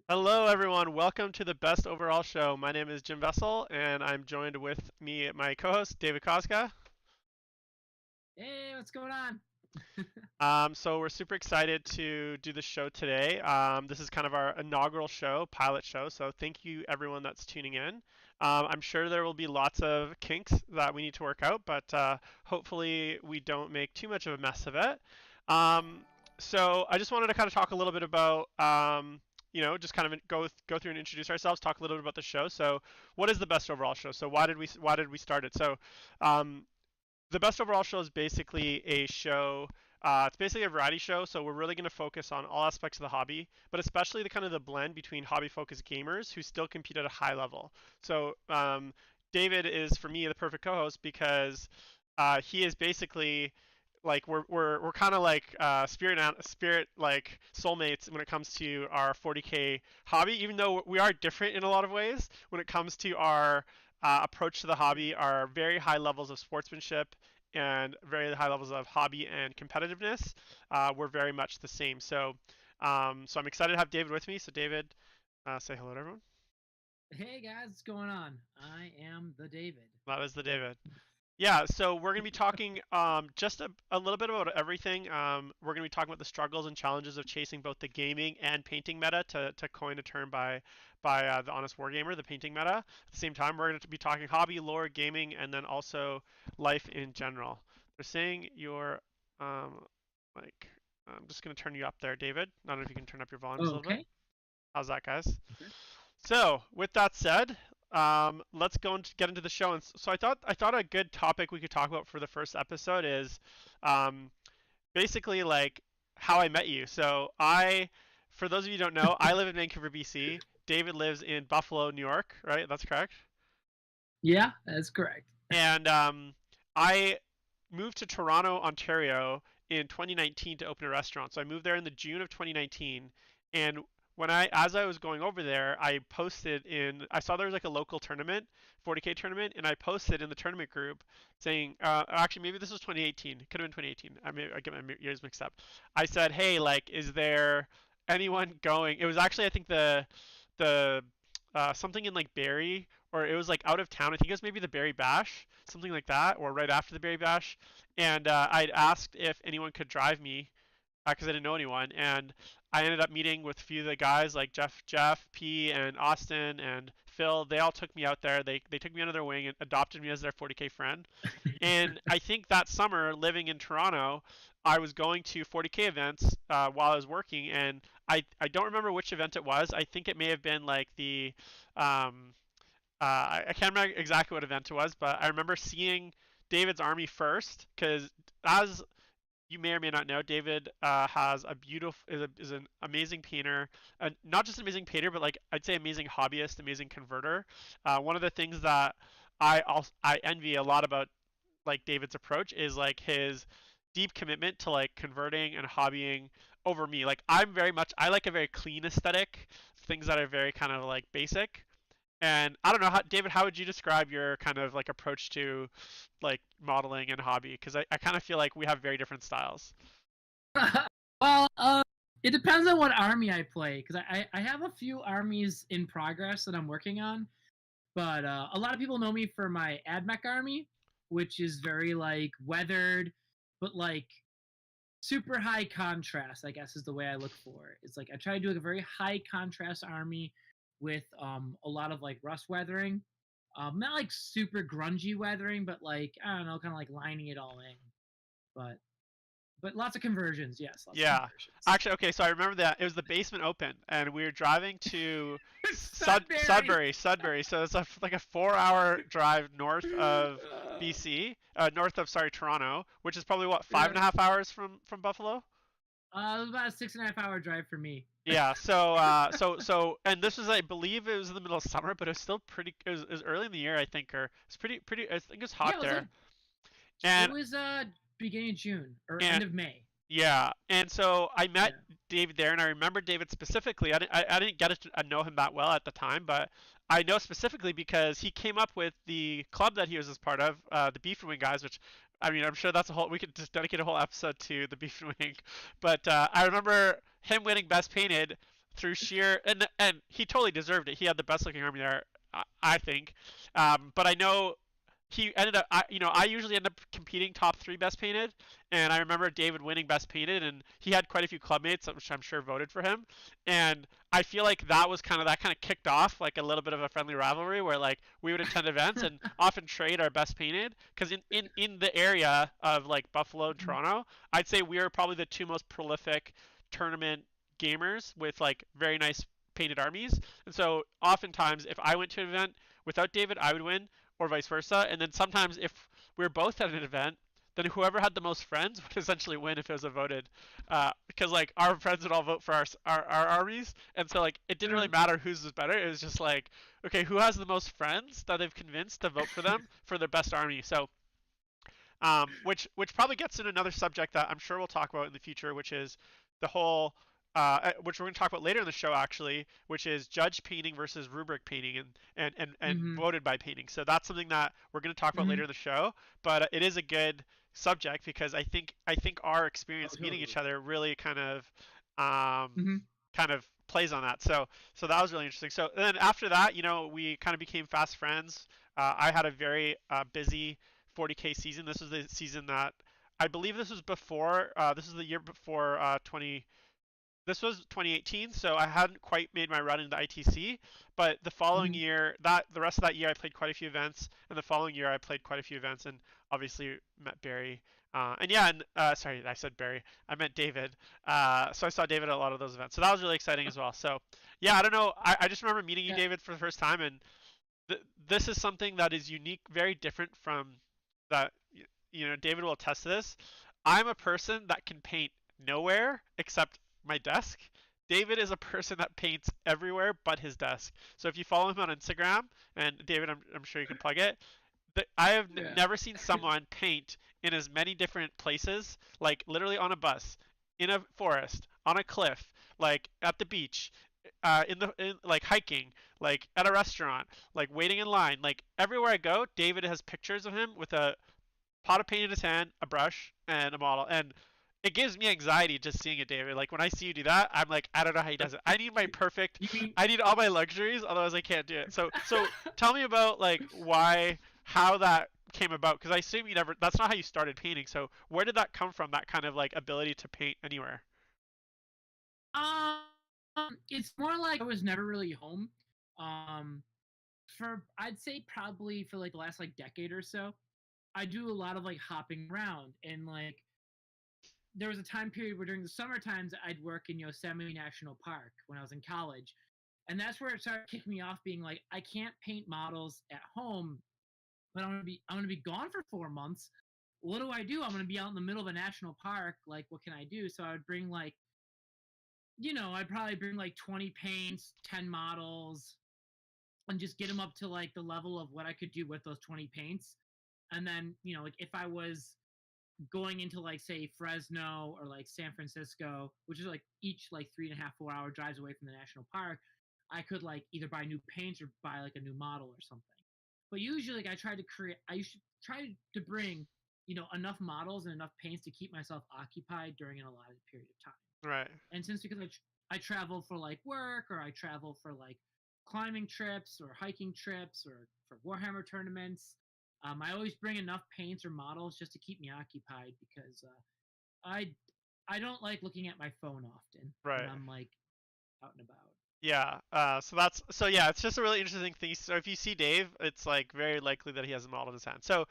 Hello, everyone. Welcome to the Best Overall Show. My name is Jim Vesal, and I'm joined with my co-host, David Koszka. Hey, what's going on? So we're super excited to do the show today. This is kind of our inaugural show, pilot show. So thank you, everyone that's tuning in. I'm sure there will be lots of kinks that we need to work out, but hopefully we don't make too much of a mess of it. Um, so I just wanted to kind of talk a little bit about, just kind of go through and introduce ourselves, talk a little bit about the show. So what is the Best Overall Show? So why did we start it? So um, the Best Overall Show is basically a show. It's basically a variety show, so we're really going to focus on all aspects of the hobby, but especially the kind of the blend between hobby-focused gamers who still compete at a high level. So David is for me the perfect co-host because he is basically like we're kind of like spirit like soulmates when it comes to our 40K hobby, even though we are different in a lot of ways when it comes to our approach to the hobby, are very high levels of sportsmanship and very high levels of hobby and competitiveness. We're very much the same. So I'm excited to have David with me. So David, say hello to everyone. Hey guys, what's going on? I am the David. That is the David. Yeah, so we're going to be talking just a little bit about everything. We're going to be talking about the struggles and challenges of chasing both the gaming and painting meta, to coin a term by the Honest Wargamer, the painting meta. At the same time, we're going to be talking hobby, lore, gaming, and then also life in general. They're saying you're like, I'm just going to turn you up there, David. I don't know if you can turn up your volumes a little bit. Okay. How's that, guys? Okay. So, with that said, let's go and get into the show. And so I thought a good topic we could talk about for the first episode is um, basically like how I met you. For those of you who don't know, I live in Vancouver, BC. David lives in Buffalo, New York, right? That's correct. Yeah, that's correct. And I moved to Toronto, Ontario in 2019 to open a restaurant. So I moved there in the June of 2019, and as I was going over there, I saw there was like a local tournament, 40K tournament, and I posted in the tournament group saying, actually maybe this was 2018, it could have been 2018. I get my years mixed up. I said, hey, like, is there anyone going? It was actually I think the something in like Barrie, or it was like out of town. I think it was maybe the Barrie Bash, something like that, or right after the Barrie Bash. And I'd asked if anyone could drive me because I didn't know anyone, and I ended up meeting with a few of the guys like Jeff P, and Austin, and Phil. They all took me out there. They took me under their wing and adopted me as their 40K friend. And I think that summer, living in Toronto, I was going to 40K events while I was working, and I don't remember which event it was. I think it may have been like the I can't remember exactly what event it was, but I remember seeing David's army first because, as you may or may not know, David has a beautiful is an amazing painter, not just an amazing painter, but like I'd say amazing hobbyist, amazing converter. One of the things that I envy a lot about like David's approach is like his deep commitment to like converting and hobbying over me. Like I like a very clean aesthetic, things that are very kind of like basic. And I don't know, David, how would you describe your kind of like approach to like modeling and hobby? Because I kind of feel like we have very different styles. well, it depends on what army I play, because I have a few armies in progress that I'm working on, but a lot of people know me for my AdMech army, which is very like weathered, but like super high contrast, I guess is the way I look for it. It's like I try to do a very high contrast army with a lot of like rust weathering. Not like super grungy weathering, but like I don't know, kind of like lining it all in. But lots of conversions, yes, lots of Yeah. conversions. Actually, okay, so I remember that. It was the basement open, and we were driving to Sudbury. Sudbury. So it's like a 4-hour drive north of BC, north of, sorry, Toronto, which is probably what, five Yeah. and a half hours from Buffalo? It was about a 6.5 hour drive for me. Yeah, and this was, I believe it was in the middle of summer, but it was still pretty, it was early in the year, I think, or it's pretty, I think it was hot Yeah, it was there. like And, it was beginning of June or end and of May. Yeah, and so I met Yeah. David there, and I remember David specifically. I didn't get to know him that well at the time, but I know specifically because he came up with the club that he was as part of, the Beef and Wing guys. Which, I mean, I'm sure that's a whole. We could just dedicate a whole episode to the Beef and Wing. But I remember him winning Best Painted through sheer and he totally deserved it. He had the best looking army there, I think. But I know he ended up I usually end up competing top 3 best painted, and I remember David winning best painted, and he had quite a few clubmates which I'm sure voted for him. And I feel like that kind of kicked off like a little bit of a friendly rivalry where like we would attend events and often trade our best painted, because in the area of like Buffalo and Toronto, I'd say we are probably the two most prolific tournament gamers with like very nice painted armies. And so oftentimes if I went to an event without David, I would win, or vice versa. And then sometimes if we were both at an event, then whoever had the most friends would essentially win if it was a voted, because like our friends would all vote for our armies, and so like it didn't really matter whose was better. It was just like, okay, who has the most friends that they've convinced to vote for them for their best army. So which probably gets into another subject that I'm sure we'll talk about in the future, which is the whole which we're going to talk about later in the show actually, which is judge painting versus rubric painting and Mm-hmm. voted by painting. So that's something that we're going to talk about Mm-hmm. later in the show, but it is a good subject because I think our Oh, experience meeting each totally. other really um, Mm-hmm. kind of plays on that. So that was really interesting. So then after that, we kind of became fast friends. I had a very busy 40K season. This was the season that I believe this was before. This is the year before 20. This was 2018, so I hadn't quite made my run into ITC. But the following Mm-hmm. year, the rest of that year, I played quite a few events, and the following year, I played quite a few events, and obviously met Barry. And yeah, and sorry, I said Barry. I meant David. So I saw David at a lot of those events. So that was really exciting as well. So yeah, I don't know. I just remember meeting you, Yeah. David, for the first time, and this is something that is unique, very different from that. David will attest to this. I'm a person that can paint nowhere except my desk. David is a person that paints everywhere but his desk. So if you follow him on Instagram, and David, I'm sure you can plug it, I have Yeah. never seen someone paint in as many different places, like literally on a bus, in a forest, on a cliff, like at the beach, like hiking, like at a restaurant, like waiting in line, like everywhere I go, David has pictures of him with a pot of paint in his hand, a brush, and a model. And it gives me anxiety just seeing it, David. Like when I see you do that, I'm like, I don't know how he does it. I need my perfect, You mean? I need all my luxuries, otherwise I can't do it. So tell me about like how that came about, because I assume you never. That's not how you started painting. So where did that come from? That kind of like ability to paint anywhere. It's more like I was never really home. Um, for I'd say probably for like the last like decade or so, I do a lot of like hopping around, and like there was a time period where during the summer times I'd work in Yosemite National Park when I was in college, and that's where it started kicking me off, being like I can't paint models at home, but I'm gonna be gone for 4 months. What do I do? I'm gonna be out in the middle of a national park. Like, what can I do? So I would bring like, I'd probably bring like 20 paints, 10 models, and just get them up to like the level of what I could do with those 20 paints. And then, like if I was going into like say Fresno or like San Francisco, which is like each like 3.5, 4 hour drives away from the national park, I could like either buy new paints or buy like a new model or something. But usually, like I used to try to bring, enough models and enough paints to keep myself occupied during an allotted period of time. Right. And since because I travel for like work, or I travel for like climbing trips or hiking trips or for Warhammer tournaments, I always bring enough paints or models just to keep me occupied, because I I don't like looking at my phone often when Right. I'm like out and about. Yeah. So it's just a really interesting thing. So if you see Dave, it's like very likely that he has a model in his hand. So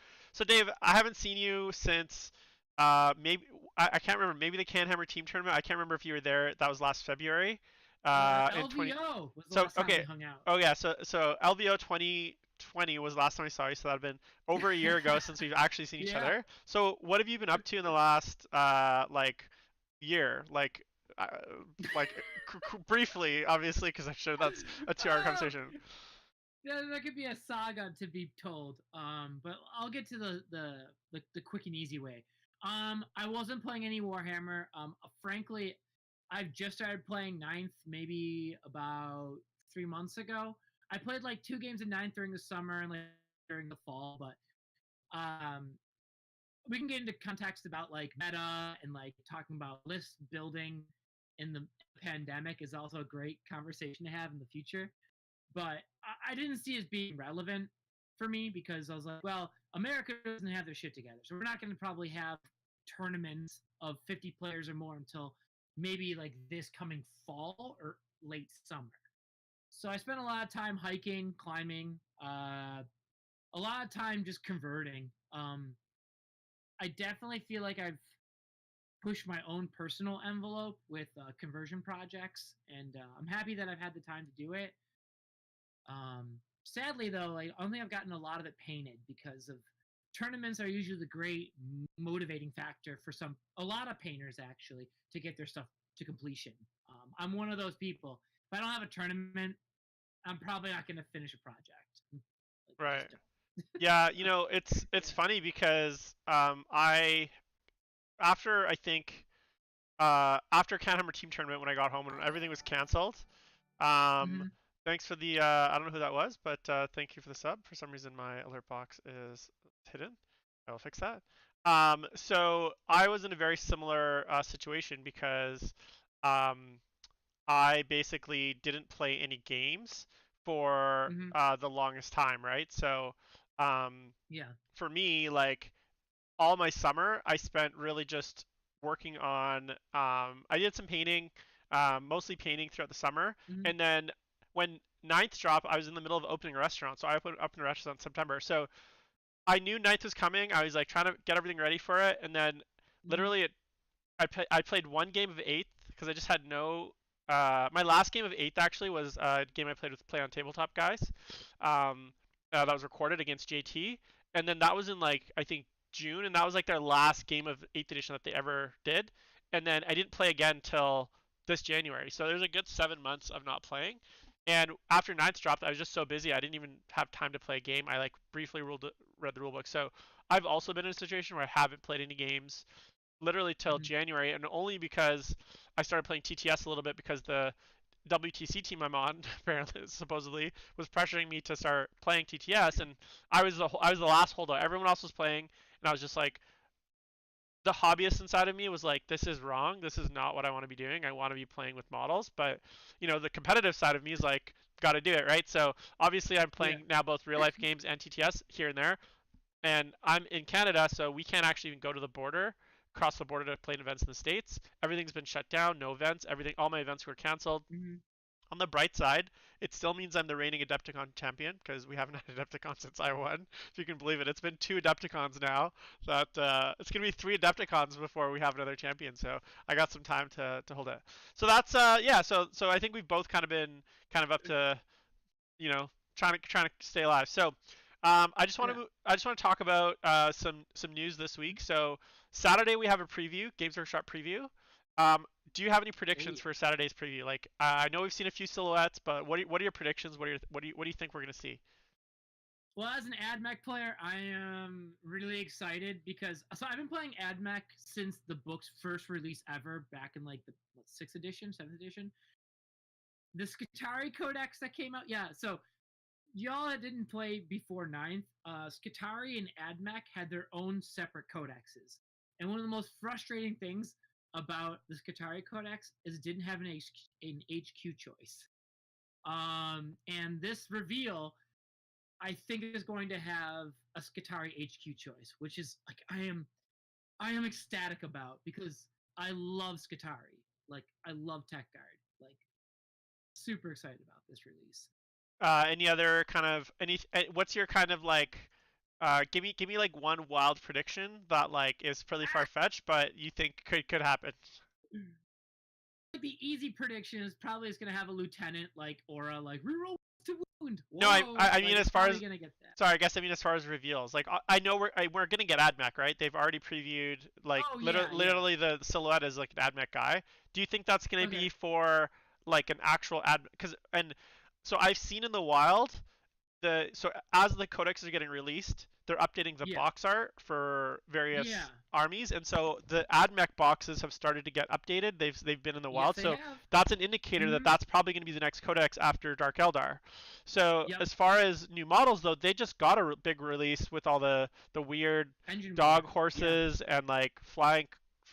Dave, I haven't seen you since maybe I can't remember, maybe the Canhammer team tournament. I can't remember if you were there. That was last February. In 20. LVO was the So last time we okay. hung out. Oh yeah. So LVO 2020 was the last time I saw you. So that'd been over a year ago since we've actually seen each Yeah. other. So what have you been up to in the last like year? Uh, like briefly, obviously, because I'm sure that's a 2 hour Oh, conversation. that could be a saga to be told. But I'll get to the quick and easy way. I wasn't playing any Warhammer. Frankly, I've just started playing Ninth maybe about 3 months ago. I played like 2 games of Ninth during the summer and like during the fall, but um, we can get into context about like meta and like talking about list building. in the pandemic is also a great conversation to have in the future. But I didn't see it as being relevant for me because I was like, well, America doesn't have their shit together, so we're not going to probably have tournaments of 50 players or more until maybe like this coming fall or late summer. So I spent a lot of time hiking, climbing, a lot of time just converting. I definitely feel like I've pushed my own personal envelope with conversion projects, and I'm happy that I've had the time to do it. Sadly, though, like only I've gotten a lot of it painted because of tournaments are usually the great motivating factor for a lot of painters actually to get their stuff to completion. I'm one of those people. If I don't have a tournament, I'm probably not going to finish a project. Like, I Right. just don't. Yeah, it's funny because I after I think after Canhammer Team Tournament when I got home and everything was canceled. Um, Mm-hmm. thanks for the I don't know who that was, but thank you for the sub. For some reason my alert box is hidden. I'll fix that. So I was in a very similar situation because um, I basically didn't play any games for Mm-hmm. the longest time, right? So um, Yeah. for me, like all my summer, I spent really just working on. I did some painting, mostly painting throughout the summer, Mm-hmm. and then when ninth dropped, I was in the middle of opening a restaurant, so I opened up in a restaurant in September. So I knew ninth was coming. I was like trying to get everything ready for it, and then Mm-hmm. literally I played one game of eighth because I just had no. My last game of eighth actually was a game I played with Play on Tabletop guys. Um, that was recorded against JT, and then that was in like I think June, and that was like their last game of eighth edition that they ever did. And then I didn't play again till this January, so there's a good 7 months of not playing. And after ninth dropped, I was just so busy I didn't even have time to play a game. I like briefly read the rulebook, so I've also been in a situation where I haven't played any games literally till Mm-hmm. January, and only because I started playing TTS a little bit because the WTC team I'm on apparently supposedly was pressuring me to start playing TTS, and I was the last holdout. Everyone else was playing, and I was just like the hobbyist inside of me was like, this is wrong. This is not what I want to be doing. I want to be playing with models, but the competitive side of me is like, got to do it, right? So obviously I'm Yeah. playing now both real life games and TTS here and there, and I'm in Canada, so we can't actually even go to the border, cross the border to play in events in the States. Everything's been shut down, no events. All my events were canceled. Mm-hmm. On the bright side, it still means I'm the reigning Adepticon champion because we haven't had Adepticon since I won. If you can believe it, it's been 2 Adepticons now. That it's gonna be 3 Adepticons before we have another champion. So I got some time to hold it. So that's yeah. So I think we've both kind of been kind of up to trying to stay alive. So Yeah. I just want to talk about some news this week. So Saturday we have a preview, Games Workshop preview. Do you have any Oh predictions yeah. for Saturday's preview? Like I know we've seen a few silhouettes, but what are your predictions? What do you think we're gonna see? Well, as an AdMech player, I am really excited because I've been playing AdMech since the book's first release ever, back in like the sixth edition, seventh edition. The Skitari Codex that came out, yeah. So y'all that didn't play before ninth, Skitari and AdMech had their own separate codexes, and one of the most frustrating things about the Skitari Codex is it didn't have an HQ choice. And this reveal I think is going to have a Skitari HQ choice, which is like I am ecstatic about because I love Skitari. Like I love Tech Guard. Like super excited about this release. Any other kind of what's your kind of like give me like one wild prediction that like is pretty far fetched, but you think could happen. The easy prediction is probably it's gonna have a lieutenant like aura like reroll to wound. No, I Whoa, I I mean like as it's far probably as gonna get that. sorry, I guess I mean as far as reveals. Like I know we're gonna get AdMech, right? They've already previewed like Oh yeah, yeah. literally the silhouette is like an AdMech guy. Do you think that's gonna be Okay. for like an actual ad? Because and so I've seen in the wild so as the codexes are getting released, they're updating the Yeah. box art for Yeah. various armies, and so the AdMech boxes have started to get updated. They've been in the Yes, wild, they so have. that's an indicator that Mm-hmm. that's probably going to be the next codex after Dark Eldar. So Yep. as far as new models though, they just got a big release with all the weird Engine dog war. Yeah. horses and like flying.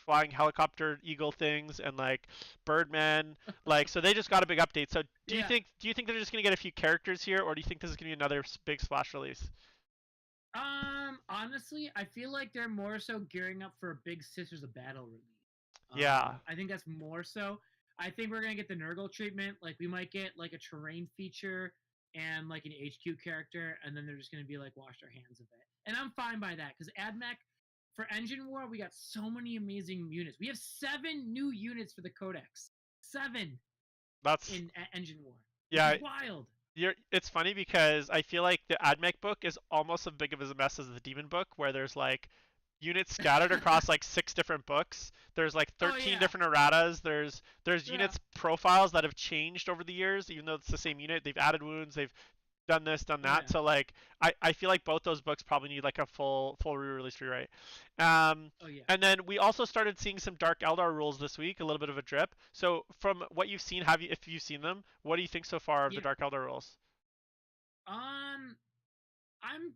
flying helicopter eagle things and like Birdman. Like, so they just got a big update. So Yeah. do you think they're just gonna get a few characters here, or do you think this is gonna be another big splash release? Honestly, I feel like they're more so gearing up for a big Sisters of Battle release. Yeah, I think that's more so. I think we're gonna get the Nurgle treatment. Like we might get like a terrain feature and like an HQ character, and then they're just gonna be like wash their hands of it. And I'm fine by that because AdMech for Engine War we got so many amazing units. We have 7 new units for the Codex. 7 that's in Engine War, which is yeah. wild. It's funny because I feel like the AdMech book is almost as big of a mess as the Demon book, where there's like units scattered across like 6 different books. There's like Oh 13 yeah, different erratas. There's yeah, units profiles that have changed over the years, even though it's the same unit. They've added wounds. They've done this, done oh that. yeah, So like I feel like both those books probably need like a full re-release rewrite. Um, oh yeah. and then we also started seeing some Dark Eldar rules this week, a little bit of a drip. So from what you've seen, if you've seen them, what do you think so far of the Yeah. Dark Eldar rules? Um, I'm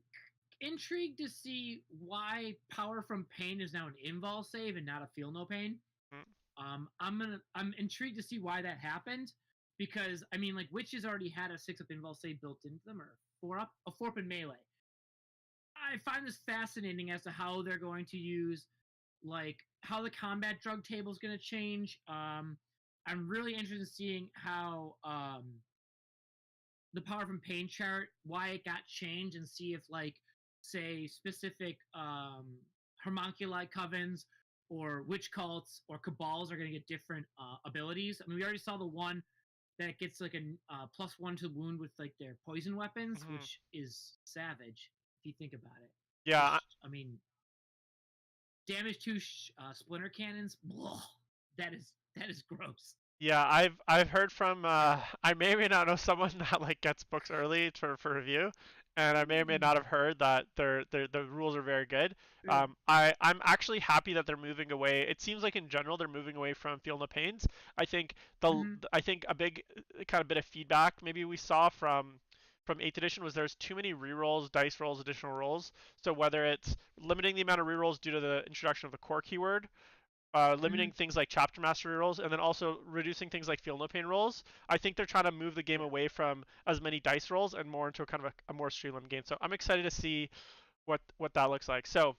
intrigued to see why Power from Pain is now an invul save and not a Feel No Pain. Mm. I'm intrigued to see why that happened because I mean, like Witches already had a 6-up invul save built into them or 4-up, a 4-up in melee. I find this fascinating as to how they're going to use like how the combat drug table is going to change. I'm really interested in seeing how the Power from Pain chart, why it got changed, and see if like say specific homunculi covens or witch cults or cabals are going to get different abilities. I mean, we already saw the one that gets like a +1 to wound with like their poison weapons, Hmm. which is savage if you think about it. Yeah, Just, I mean, damage to splinter cannons. Blah, that is gross. yeah. I've heard from I may or may not know someone that like gets books early for review, and I may or may not have heard that the rules are very good. Yeah. I'm actually happy that they're moving away. It seems like in general they're moving away from Feel No Pains. I think Mm-hmm. I think a big kind of bit of feedback maybe we saw from 8th edition was there's too many rerolls, dice rolls, additional rolls. So whether it's limiting the amount of rerolls due to the introduction of the core keyword, Mm-hmm. limiting things like chapter mastery rolls, and then also reducing things like feel no pain rolls. I think they're trying to move the game Yeah. away from as many dice rolls and more into a kind of a more streamlined game. So I'm excited to see what that looks like. So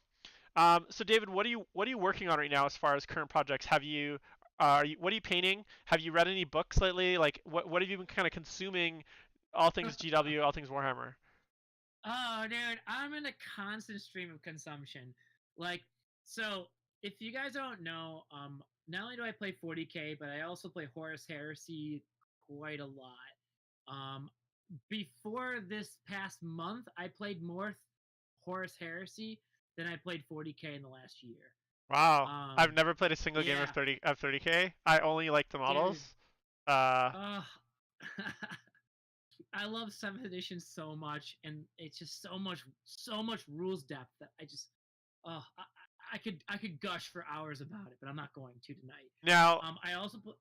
David, what are you working on right now as far as current projects? Have you what are you painting? Have you read any books lately? Like what have you been kind of consuming? All things GW, all things Warhammer. Oh, dude, I'm in a constant stream of consumption. Like, so if you guys don't know, not only do I play 40k, but I also play Horus Heresy quite a lot. Um, Before this past month, I played more Horus Heresy than I played 40k in the last year. Wow, I've Um, never played a single game yeah, of 30k. I only like the dude. models. Uh, Uh, I love 7th edition so much, and it's just so much rules depth that I just, I could gush for hours about it, but I'm not going to tonight. Now, I also put,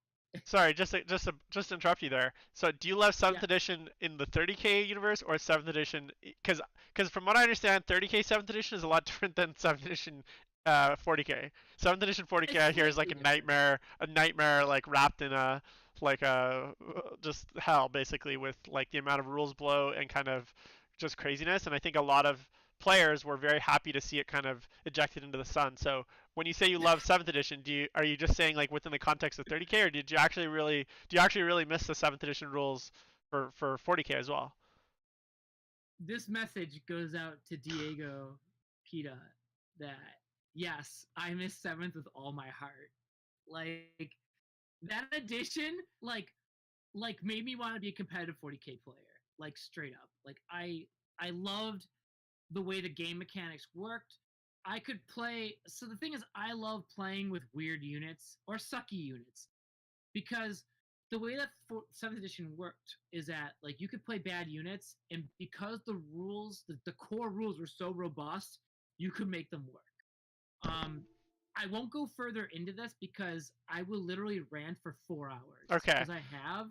sorry, just to interrupt you there. So, do you love yeah, seventh edition in the 30k universe or seventh edition? Because from what I understand, 30k seventh edition is a lot different than seventh edition 40k. Seventh edition 40k it's I hear is like slightly different. a nightmare like wrapped in a like a just hell basically with like the amount of rules blow and kind of just craziness. And I think a lot of players were very happy to see it kind of ejected into the sun. So when you say you love seventh edition, are you just saying like within the context of 30k, or do you actually really miss the seventh edition rules for 40k as well? This message goes out to Diego Pita that yes, I miss 7th with all my heart. Like that edition, like made me want to be a competitive 40k player. Like straight up. Like I loved the way the game mechanics worked. I could play. So the thing is, I love playing with weird units or sucky units because the way that 7th edition worked is that like you could play bad units, and because the rules, the core rules were so robust, you could make them work. Um, I won't go further into this because I will literally rant for 4 hours Okay. because I have.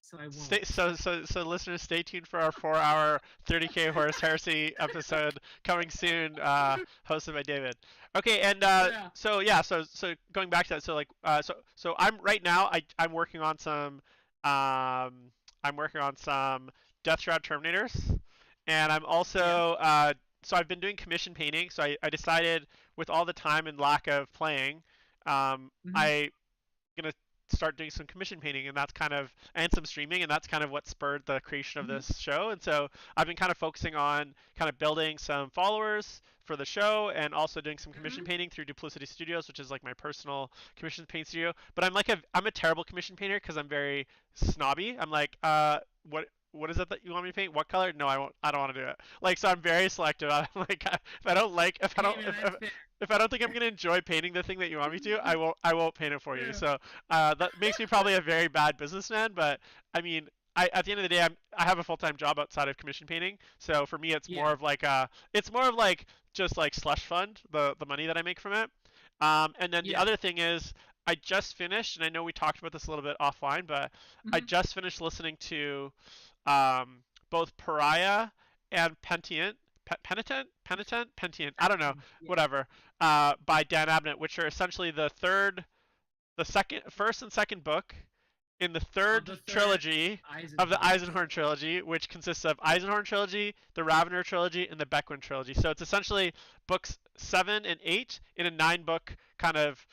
so I Stay, won't. so listeners, stay tuned for our 4-hour 30K Horse Heresy episode coming soon, hosted by David. Okay, and Yeah. so yeah, so going back to that, so like so I'm right now I'm working on some um I'm working on some Death Shroud Terminators, and I'm Yeah. also so I've been doing commission painting. So I decided with all the time and lack of playing, Hmm. I gonna start doing some commission painting, and that's kind of and some streaming, and that's kind of what spurred the creation of Hmm. this show. And so I've been kind of focusing on kind of building some followers for the show, and also doing some commission Hmm. painting through Duplicity Studios, which is like my personal commission paint studio. But I'm a terrible commission painter because I'm very snobby. I'm like, what is it that you want me to paint? What color? No, I won't. I don't want to do it. Like, so I'm very selective. I'm like, if I don't like, Hey man, that's fair. if I don't think I'm gonna enjoy painting the thing that you want me to, I won't paint it for you. Yeah. So that makes me probably a very bad businessman. But I mean, at the end of the day, I have a full-time job outside of commission painting. So for me, Yeah. it's more of like just like slush fund the money that I make from it. And then the Yeah. other thing is I just finished, and I know we talked about this a little bit offline, but I Hmm. just finished listening to both Pariah and Pentient. I don't know, Yeah. whatever. By Dan Abnett, which are essentially first and second book in the Of the third third trilogy of the Eisenhorn. Eisenhorn trilogy, which consists of Eisenhorn trilogy, the Ravener trilogy, and the Beckwin trilogy. So it's essentially books 7 and 8 in a 9 book kind of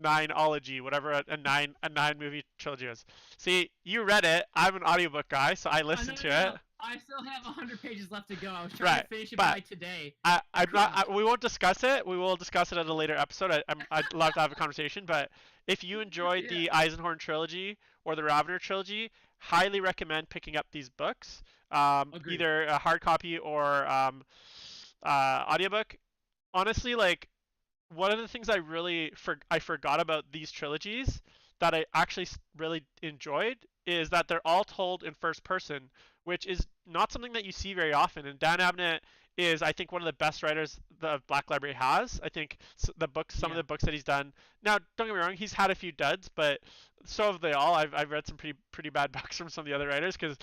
nineology, whatever a nine movie trilogy is. See, you read it. I'm an audiobook guy, so I No, listened no, to no. it. I still have 100 pages left to go. I was trying to Right, finish it but by today. I I'm not. couldn't. We won't discuss it. We will discuss it at a later episode. I'd love to have a conversation. But if you enjoyed Yeah. the Eisenhorn trilogy or the Ravener trilogy, highly recommend picking up these books. Agreed. Either a hard copy or audiobook. Honestly, like one of the things I forgot about these trilogies that I actually really enjoyed is that they're all told in first person, which is not something that you see very often. And Dan Abnett is, I think, one of the best writers the Black Library has. I think some of Yeah. the books that he's done. Now, don't get me wrong, he's had a few duds, but so have they all. I've read some pretty bad books from some of the other writers because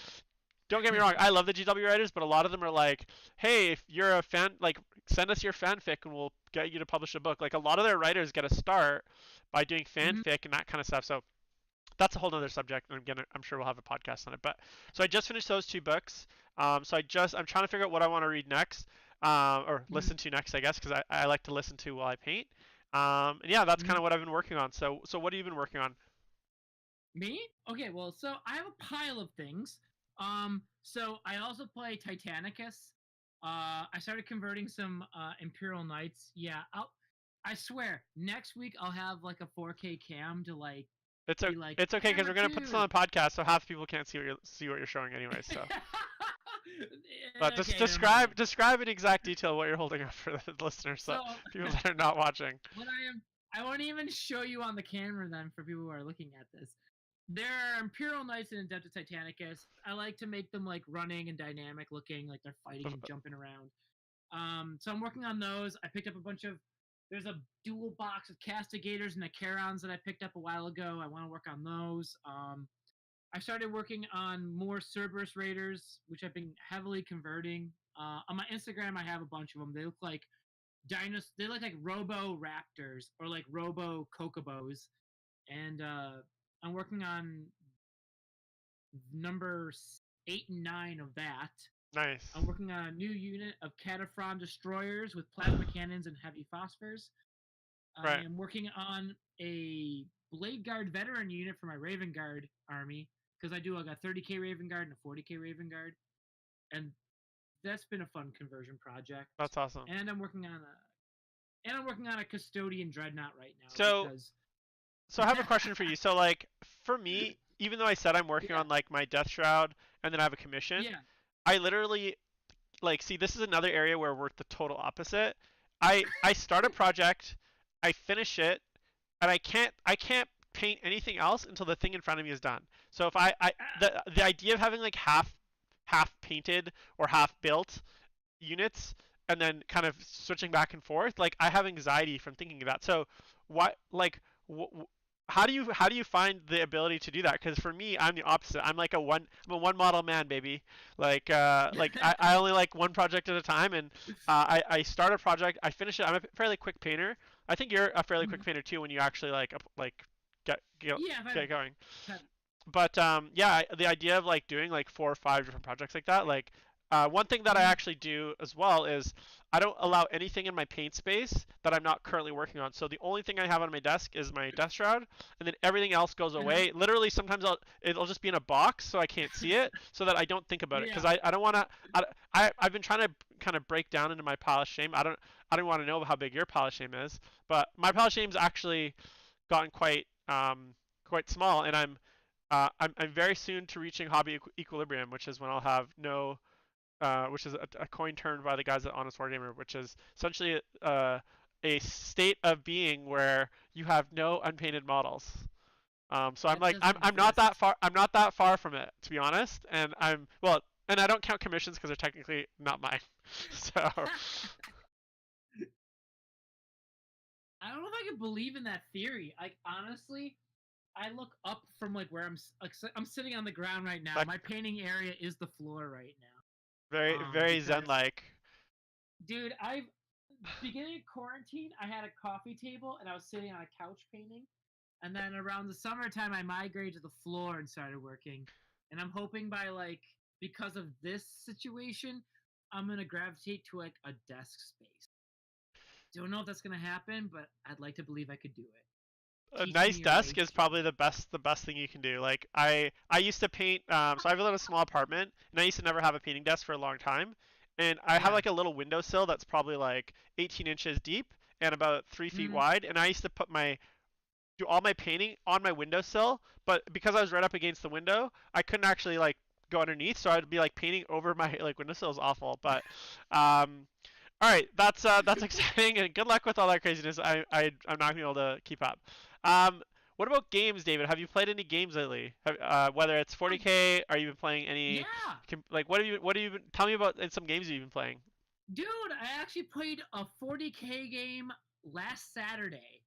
don't get me wrong, I love the GW writers, but a lot of them are like, hey, if you're a fan, like, send us your fanfic and we'll get you to publish a book. Like, a lot of their writers get a start by doing Hmm. fanfic and that kind of stuff. So that's a whole other subject, and again, I'm sure we'll have a podcast on it. But so I just finished those 2 books. I'm trying to figure out what I want to read next, or Hmm. listen to next, I guess, because I like to listen to while I paint. And yeah, that's kind Hmm. of what I've been working on. So what have you been working on? Me? Okay, well, so I have a pile of things. So I also play Titanicus. I started converting some Imperial Knights. Yeah, I swear, next week I'll have like a 4K cam to like be like It's okay because camera we're gonna put this two. on the podcast, so half the people can't see what you're showing anyway. So, but just Okay, never mind then. describe in exact detail what you're holding up for the listeners, so So people that are not watching. what I won't even show you on the camera then for people who are looking at this. There are Imperial Knights in Adeptus Titanicus. I like to make them like running and dynamic looking, like they're fighting and jumping around. So I'm working on those. I picked up a bunch of. There's a dual box of Castigators and the Charons that I picked up a while ago. I want to work on those. I started working on more Cerberus Raiders, which I've been heavily converting. On my Instagram, I have a bunch of them. They look like dinos. They look like Robo Raptors or like Robo Kokobos, and I'm working on number 8 and 9 of that. Nice. I'm working on a new unit of Cataphren destroyers with plasma cannons and heavy phosphors. I Right. am working on a Blade Guard veteran unit for my Raven Guard army because I do like a 30k Raven Guard and a 40k Raven Guard, and that's been a fun conversion project. That's awesome. And I'm working on a Custodian Dreadnought right now So because so I have a question for you. So like for me, even though I said I'm working yeah, on like my Death Shroud and then I have a commission, yeah, I literally like see this is another area where we're the total opposite. I start a project, I finish it, and I can't paint anything else until the thing in front of me is done. So if the idea of having like half painted or half built units and then kind of switching back and forth, like I have anxiety from thinking of that. So what like how do you find the ability to do that? Because for me, I'm the opposite. I'm a one model man, baby. I only like one project at a time, and I start a project, I finish it. I'm a fairly quick painter. I think you're a fairly quick Mhm. painter too when you actually get get, Yeah, I've get going. had But yeah, the idea of like doing like 4 or 5 different projects like that, like one thing that I mhm. actually do as well is I don't allow anything in my paint space that I'm not currently working on. So the only thing I have on my desk is my desk shroud, and then everything else goes Uh-huh. away. Literally, sometimes it'll just be in a box so I can't see it, so that I don't think about it. Because Yeah. I don't want to. I've been trying to kind of break down into my pile of shame. I don't want to know how big your pile of shame is, but my pile of shame's actually gotten quite small, and I'm very soon to reaching hobby equilibrium, which is when I'll have no which is a coin turned by the guys at Honest Wargamer, which is essentially a state of being where you have no unpainted models. So I'm That like doesn't I'm not that exist. far from it, to be honest, and I don't count commissions because they're technically not mine. So I don't know if I can believe in that theory. Like honestly, I look up from like where I'm sitting on the ground right now. that My painting area is the floor right now. very zen Because like. dude, I beginning of quarantine, I had a coffee table and I was sitting on a couch painting. And then around the summertime, I migrated to the floor and started working. And I'm hoping by like because of this situation, I'm gonna gravitate to like a desk space. Don't know if that's gonna happen, but I'd like to believe I could do it. A Teach me nice your desk ways, is Jim. probably the best thing you can do. Like I used to paint so I live in a small apartment and I used to never have a painting desk for a long time. And I have Yeah. like a little windowsill that's probably like 18 inches deep and about 3 feet Mm, wide. And I used to do all my painting on my windowsill, but because I was right up against the window, I couldn't actually like go underneath, so I'd be like painting over my like windowsill. Is awful. But um all right, that's exciting, and good luck with all that craziness. I'm not gonna be able to keep up. What about games, David? Have you played any games lately? Whether it's oh 40K, are you been playing any? yeah, Like, what have you been? Tell me about some games you've been playing. dude! I actually played a 40K game last Saturday.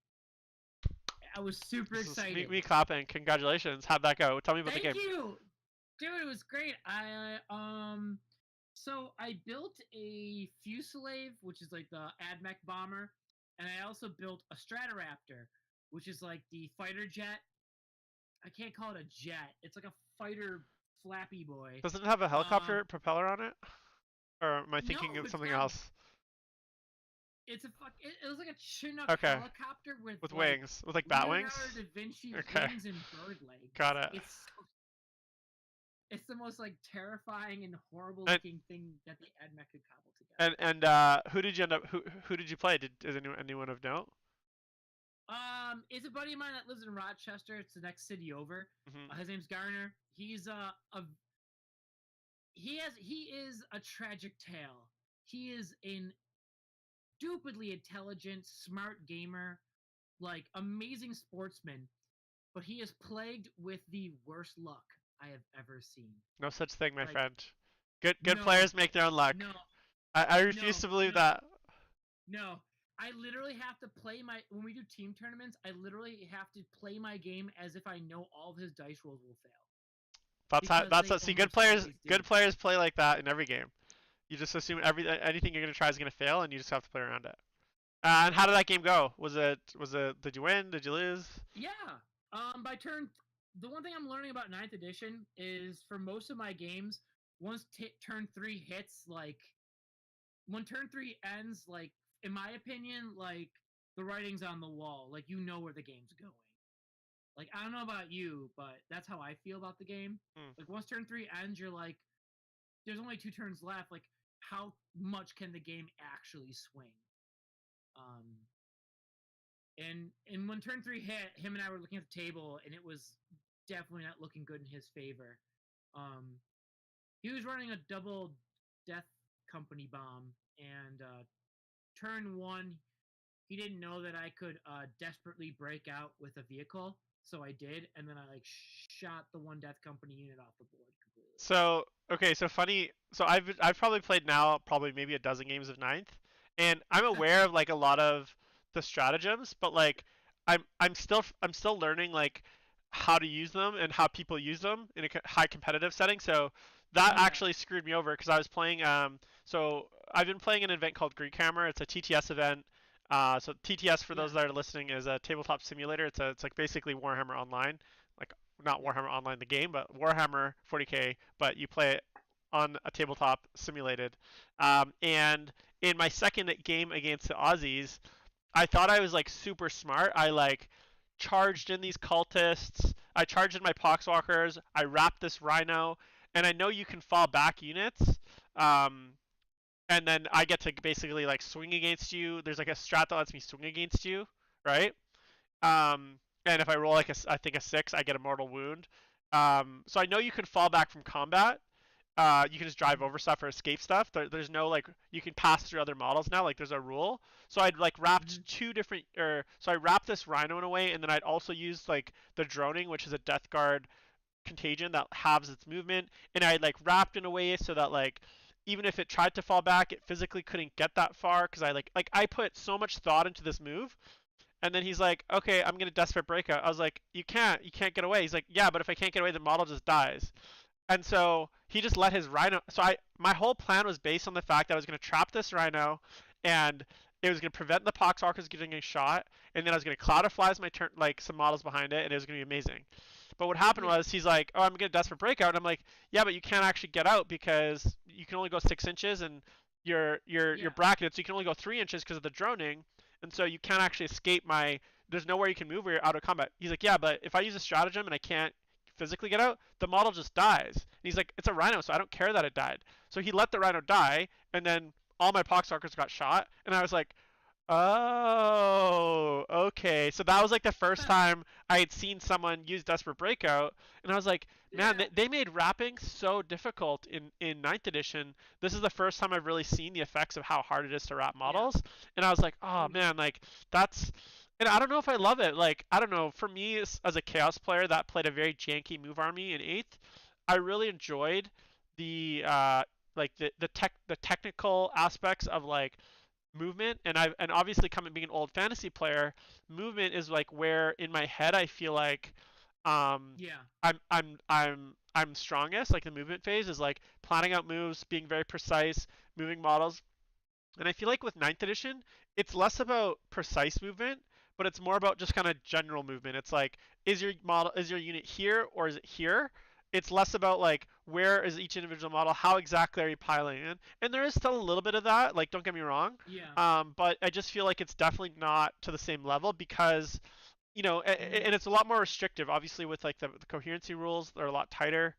I was super This is me, excited. me clapping. Congratulations. How'd that go? Tell me about the Thank game. you, dude. It was great. So I built a Fuselave, which is like the AdMech bomber, and I also built a Stratoraptor, which is like the fighter jet. I can't call it a jet. It's like a fighter flappy boy. Doesn't it have a Um, helicopter propeller on it? Or am I no, thinking of it's something got. else? It's a fuck. It was like a Chinook Okay, helicopter with with like wings, with like bat wings. Leonardo da Vinci Okay, wings and bird legs. got it. It's the most like terrifying and horrible And looking thing that the AdMech could cobble together. who did you end up? Who did you play? Is anyone of note? It's a buddy of mine that lives in Rochester. It's the next city over. Hmm. His name's Garner. He's a he is a tragic tale. He is an stupidly intelligent, smart gamer, like amazing sportsman, but he is plagued with the worst luck I have ever seen. No such thing, my Like friend. Good no, players make their own luck. no, I refuse no, to believe no, that. no. I literally have to play my when we do team tournaments. I literally have to play my game as if I know all of his dice rolls will fail That's how. because That's they what. See, almost always do. good players play like that in every game. You just assume anything you're gonna try is gonna fail, and you just have to play around it. And how did that game go? Was it? Did you win? Did you lose? Yeah. By turn, the one thing I'm learning about ninth edition is for most of my games, once turn three hits, like when turn three ends, like in my opinion, like the writing's on the wall. Like you know where the game's going. Like I don't know about you, but that's how I feel about the game. Hmm. Like once turn three ends, you're like, there's only two turns left. Like how much can the game actually swing? Um, and when turn three hit, him and I were looking at the table, and it was definitely not looking good in his favor. Um, he was running a double death company bomb, and turn one, he didn't know that I could desperately break out with a vehicle, so I did, and then I like shot the one death company unit off the board completely. So okay, so funny. So I've probably played now probably maybe a dozen games of ninth, and I'm aware of like a lot of the stratagems, but like I'm still learning like how to use them and how people use them in a high competitive setting. So that Yeah. actually screwed me over because I was playing. So I've been playing an event called Greek Hammer. It's a TTS event. So TTS for Yeah. those that are listening is a tabletop simulator. It's like basically Warhammer Online, like not Yeah. Warhammer Online the game, but Warhammer 40K. But you play it on a tabletop simulated. And in my second game against the Aussies, I thought I was like super smart. I like charged in these cultists. I charged in my poxwalkers. I wrapped this rhino, and I know you can fall back units. Um, and then I get to basically like swing against you. There's like a strat that lets me swing against you, right? And if I roll like I think a 6, I get a mortal wound. So I know you can fall back from combat. You can just drive Mhm. over stuff or escape stuff. There's no like you can pass through other models now. Like there's a rule. So I'd like wrapped Mhm. two different, or so I wrapped this rhino in a way, and then I'd also used like the droning, which is a death guard contagion that halves its movement, and I like wrapped in a way so that like even if it tried to fall back, it physically couldn't get that far because I I put so much thought into this move. And then he's like, okay, I'm gonna desperate breakout. I was like, you can't get away. He's like, yeah, but if I can't get away, the model just dies. And so he just let his rhino. So my whole plan was based on the fact that I was going to trap this rhino, and it was going to prevent the poxwalkers getting a shot, and then I was going to cloud of flies my turn, like some models behind it, and it was going to be amazing. But what happened Yeah. was he's like, oh, I'm going to desperate breakout, and I'm like, yeah, but you can't actually get out because you can only go 6 inches, and you're Yeah. bracketed, so you can only go 3 inches because of the droning, and so you can't actually escape my. There's nowhere you can move where you're out of combat. He's like, yeah, but if I use a stratagem and I can't physically get out, the model just dies. And he's like, it's a rhino, so I don't care that it died. So he let the rhino die, and then all my poxwalkers got shot, and I was like, oh, okay. So that was like the first time I had seen someone use Desperate Breakout, and I was like, man, Yeah. they made wrapping so difficult in ninth edition. This is the first time I've really seen the effects of how hard it is to wrap Yeah. models, and I was like, oh Oh yeah. man, like that's. And I don't know if I love it. Like, I don't know. For me, as a Chaos player that played a very janky move army in 8th, I really enjoyed the like the technical aspects of like movement, and obviously coming being an old fantasy player, movement is like where in my head I feel like um Yeah. I'm strongest. Like the movement phase is like planning out moves, being very precise, moving models. And I feel like with ninth edition, it's less about precise movement, but it's more about just kind of general movement. It's like, is your unit here or is it here? It's less about like where is each individual model, how exactly are you piling in? And there is still a little bit of that, like don't get me wrong. Yeah. But I just feel like it's definitely not to the same level because Mhm. and it's a lot more restrictive. Obviously, with like the coherency rules, they're a lot tighter,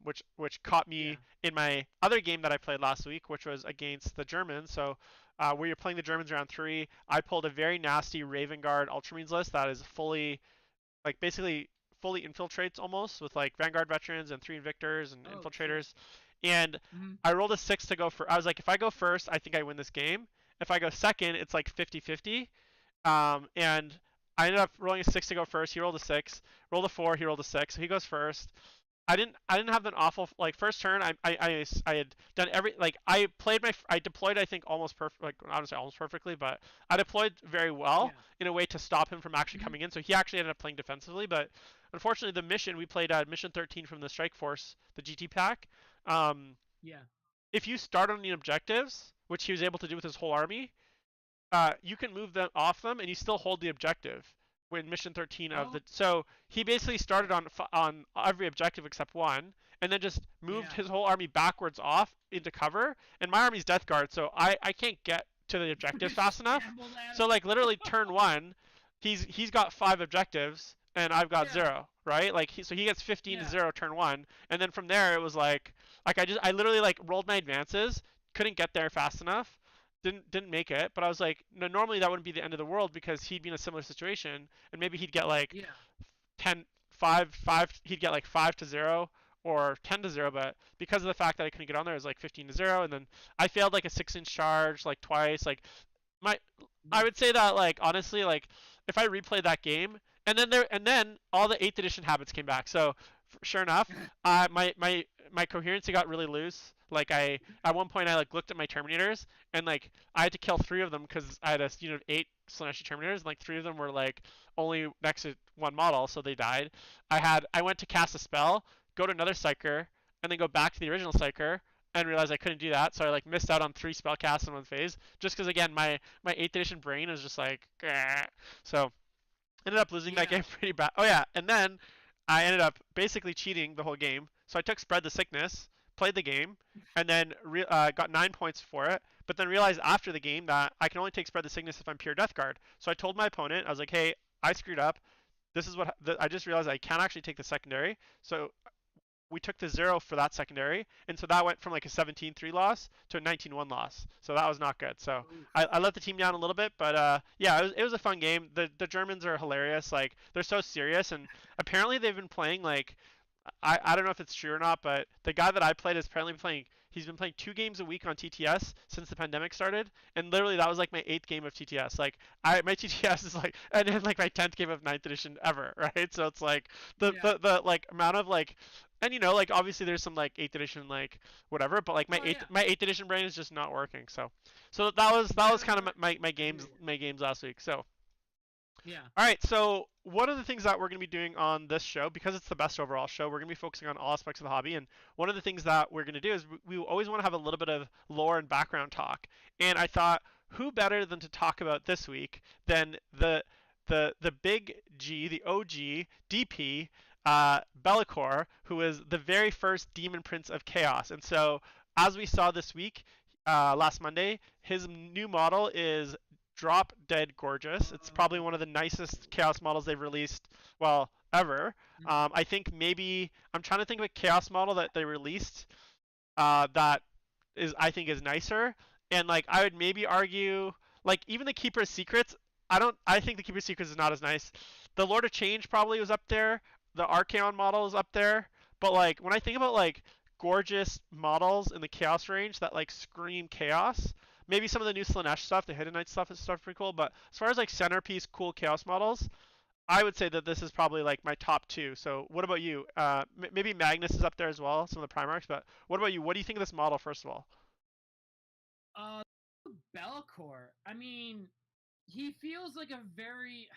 which caught Yeah. me in my other game that I played last week, which was against the Germans. So, where you're playing the Germans round 3, I pulled a very nasty Raven Guard Ultramarines list that is fully, like basically fully infiltrates almost with like Vanguard veterans and 3 Invictors and Oh shit. infiltrators. And Mhm. I rolled a 6 to go for. I was like, if I go first, I think I win this game. If I go second, it's like 50-50. And I ended up rolling a 6 to go first. He rolled a 6. Rolled a 4. He rolled a 6. So he goes first. I didn't have an awful like first turn. I had done every like I deployed I think almost perfect, like I don't say almost perfectly, but I deployed very well Yeah. in a way to stop him from actually Mhm. coming in. So he actually ended up playing defensively, but unfortunately the mission we played mission 13 from the Strike Force, the GT pack. Um, Yeah. if you start on the objectives, which he was able to do with his whole army, you can move them off them and you still hold the objective when mission 13 of Oh. the. So he basically started on every objective except one, and then just moved Yeah. his whole army backwards off into cover. And my army's death guard, so I can't get to the objectives fast enough. Scrambled at So him. like literally turn one, he's got 5 objectives and I've got Yeah. 0, right? Like so he gets 15 to Yeah. 0 turn one, and then from there it was like I literally like rolled my advances, couldn't get there fast enough, didn't make it. But I was like, no, normally that wouldn't be the end of the world because he'd be in a similar situation, and maybe he'd get like Yeah. 10, 5, 5. He'd get like 5 to 0 or 10 to 0. But because of the fact that I couldn't get on there, it was like 15 to 0, and then I failed like a 6 inch charge like twice. Like my, I Yeah. would say that like honestly, like if I replayed that game. And then all the 8th edition habits came back. So sure enough, my coherency got really loose. Like at one point I like looked at my Terminators and like I had to kill 3 of them because I had a unit of 8 Slaaneshi Terminators and like 3 of them were like only next to one model, so they died. I went to cast a spell, go to another Psyker, and then go back to the original Psyker and realized I couldn't do that, so I like missed out on 3 spell casts in one phase. Just because again my 8th edition brain is just like, "Grr." So ended up losing that Yeah. game pretty bad. Oh yeah, and then I ended up basically cheating the whole game. So I took Spread the Sickness, played the game, and then got 9 points for it. But then realized after the game that I can only take Spread the Sickness if I'm pure Death Guard. So I told my opponent, I was like, hey, I screwed up. This is what I just realized I can't actually take the secondary. So we took the 0 for that secondary, and so that went from like a 17-3 loss to a 19-1 loss. So that was not good. So Oof. I let the team down a little bit, but yeah, it was a fun game. The Germans are hilarious. Like they're so serious, and apparently they've been playing like I don't know if it's true or not, but the guy that I played is apparently playing. He's been playing 2 games a week on TTS since the pandemic started, and literally that was like my 8th game of TTS. Like my TTS is like, and then like my 10th game of 9th edition ever, right? So it's like Yeah. the like amount of like, and you know like obviously there's some like 8th edition like whatever, but like Oh yeah. my 8th edition brain is just not working. So that was kind of Never. my I hear games you. my games last week. So Yeah. all right, so one of the things that we're going to be doing on this show, because it's the best overall show, we're going to be focusing on all aspects of the hobby. And one of the things that we're going to do is we always want to have a little bit of lore and background talk. And I thought, who better than to talk about this week than the big G, the OG DP, Be'lakor, who is the very first Demon Prince of Chaos. And so, as we saw this week, last Monday, his new model is drop dead gorgeous. It's probably one of the nicest chaos models they've released, well, ever. Mhm. I think maybe I'm trying to think of a chaos model that they released that is I think is nicer. And like I would maybe argue like even the Keeper's Secrets. I think the Keeper's Secrets is not as nice. The Lord of Change probably was up there. The Archaon model is up there. But like when I think about like gorgeous models in the chaos range that like scream chaos, maybe some of the new Slaanesh stuff, the Hidden Knight stuff is pretty cool. But as far as like centerpiece cool chaos models, I would say that this is probably like my top 2. So what about you? Maybe Magnus is up there as well, some of the Primarchs. But what about you? What do you think of this model first of all? Uh, Be'lakor. I mean, he feels like a very.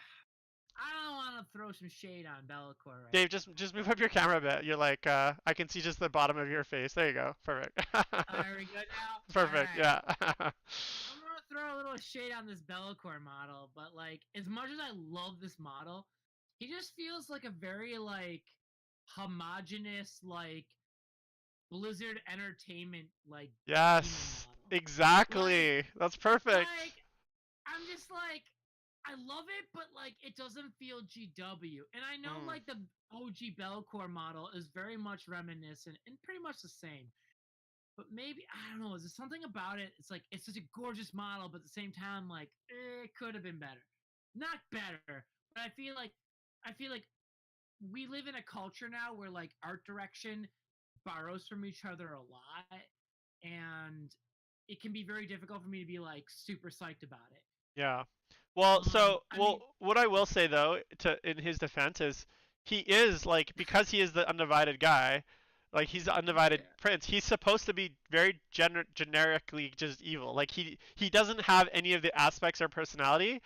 I don't want to throw some shade on Be'lakor right Dave, now, just move but up your camera a bit. You're like I can see just the bottom of your face. There you go. Perfect. are we good now? All Perfect. right. Yeah. I'm gonna throw a little shade on this Be'lakor model, but like, as much as I love this model, he just feels like a very like homogenous like Blizzard Entertainment like demon Yes. model. Like, Exactly. That's perfect. like I'm just like I love it, but like it doesn't feel GW. And I know Mm. like the OG Be'lakor model is very much reminiscent and pretty much the same. But maybe I don't know. Is there something about it? It's like it's such a gorgeous model, but at the same time, like it could have been better. Not better, but I feel like we live in a culture now where like art direction borrows from each other a lot, and it can be very difficult for me to be like super psyched about it. Yeah. Well, I mean, what I will say though, to in his defense is he is like because he is the undivided guy, like he's the undivided yeah, prince. He's supposed to be very generically just evil. Like he doesn't have any of the aspects or personality.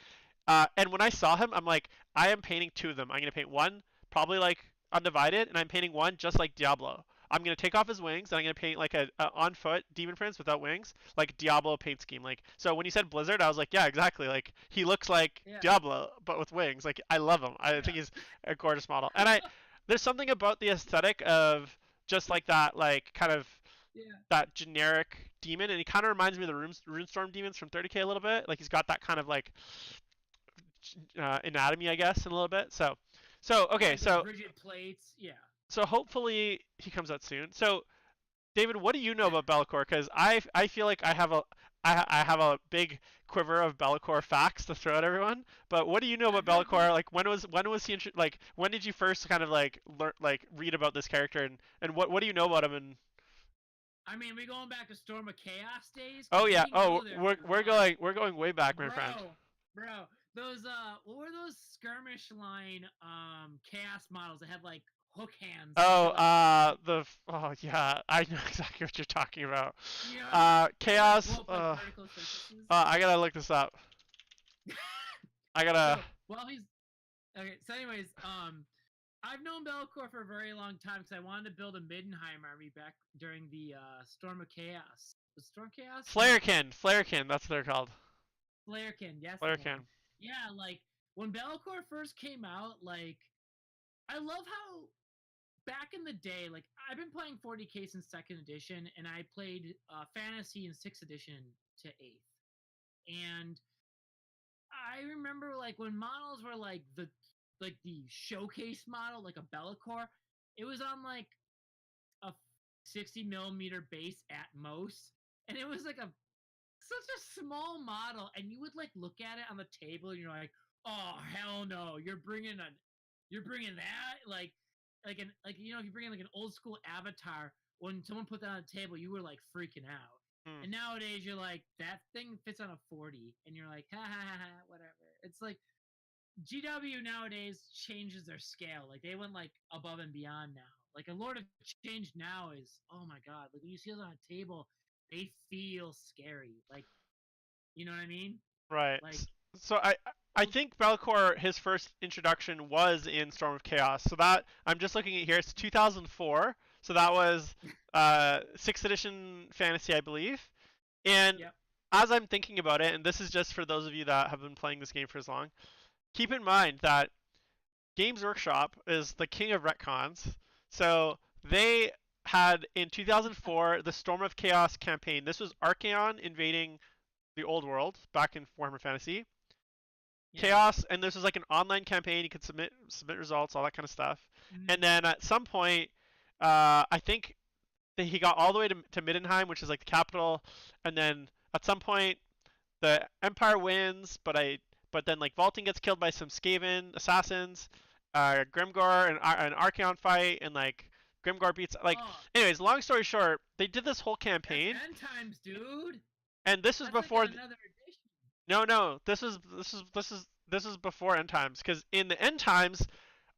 And when I saw him, I'm like, I am painting 2 of them. I'm gonna paint one probably like undivided, and I'm painting one just like Diablo. I'm gonna take off his wings, and I'm gonna paint like a on foot demon prince without wings, like Diablo paint scheme. Like so, when you said Blizzard, I was like, yeah, exactly. Like he looks like yeah, Diablo but with wings. Like I love him. I think he's a gorgeous model, and there's something about the aesthetic of just like that, like kind of yeah, that generic demon, and he kind of reminds me of the Runestorm demons from 30K a little bit. Like he's got that kind of like anatomy, I guess, in a little bit. So yeah. okay, Like those rigid plates. Yeah. so hopefully he comes out soon. So David, what do you know about Be'lakor? Because I feel like I have a big quiver of Be'lakor facts to throw at everyone. But what do you know I about feel like we. Be'lakor? Like when was he like when did you first kind of like learn like read about this character and what do you know about him? And I mean, we going back to Storm of Chaos days oh because we yeah, can go there if you want. we're going way back, my friend. Bro, those what were those skirmish line chaos models that had like hook hands that Oh, you're like, oh yeah, I know exactly what you're talking about. you know what I mean? They like blow Chaos. up like vertical surfaces. I gotta look this up. I gotta. So while he's okay, so anyways, I've known Bellicor for a very long time because I wanted to build a Middenheim army back during the Storm of Chaos. Was Storm Chaos? No. Flarekin, that's what they're called. Flarekin, yes, the one. Flarekin. Yeah, like when Bellicor first came out, like I love how back in the day, like I've been playing 40k since second edition, and I played fantasy in sixth edition to eighth. And I remember like when models were like the showcase model, like a Bellicor, it was on like a 60 millimeter base at most, and it was like a such a small model, and you would like look at it on the table, and you're like, oh hell no, you're bringing that like you know if you bring in like an old school Avatar. When someone put that on the table, you were like freaking out. Hmm. And nowadays, you're like that thing fits on a 40, and you're like ha ha ha ha whatever. It's like GW nowadays changes their scale. Like they went like above and beyond now. Like a Lord of Change now is oh my god. Like when you see those on a table, they feel scary. Like you know what I mean? Right. Like So I think Belcor his first introduction was in Storm of Chaos. So that I'm just looking at here. It's 2004. So that was sixth edition fantasy, I believe. And yep. as I'm thinking about it, and this is just for those of you that have been playing this game for as long, keep in mind that Games Workshop is the king of retcons. So they had in 2004 the Storm of Chaos campaign. This was Archaon invading the old world back in Warhammer Fantasy. Yeah. Chaos, and this was like an online campaign. You could submit results, all that kind of stuff. Mm-hmm. And then at some point, I think that he got all the way to Middenheim, which is like the capital. And then at some point, the Empire wins, but then like Vaulting gets killed by some Skaven assassins. Grimgor and an Archaon fight, and like Grimgor beats like. Oh, Anyways, long story short, they did this whole campaign, that's end times, dude. and this was That's like before. another edition. No. This is before end times, because in the end times,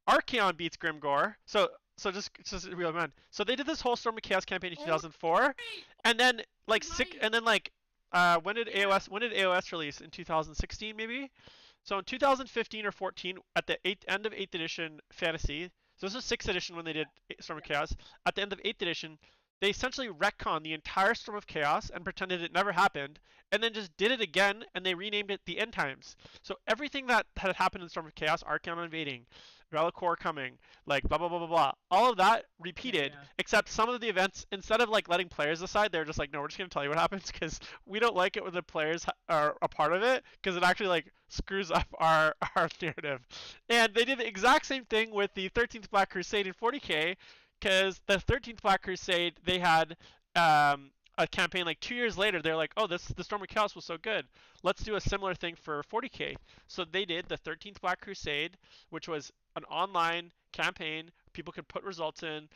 Archaon beats Grimgor. So just real man. So they did this whole Storm of Chaos campaign in Oh, 2004, right. and then like Right. and then like when did Yeah. AOS release? In 2016 maybe. So in 2015 or 14, at the end of 8th edition fantasy, so this was 6th edition when they did Storm of Chaos. At the end of 8th edition, they essentially retconned the entire Storm of Chaos and pretended it never happened, and then just did it again, and they renamed it the End Times. So everything that had happened in Storm of Chaos, Archaon invading, Relicore coming, like blah blah blah blah blah, all of that repeated, Yeah. except some of the events, instead of like letting players decide, they're just like, no, we're just gonna tell you what happens because we don't like it when the players are a part of it, because it actually like screws up our narrative. And they did the exact same thing with the 13th Black Crusade in 40k, because the 13th Black Crusade, they had a campaign like 2 years later. They're like, oh, the Storm of Chaos was so good, let's do a similar thing for 40k. So they did the 13th Black Crusade, which was an online campaign. People could put results in.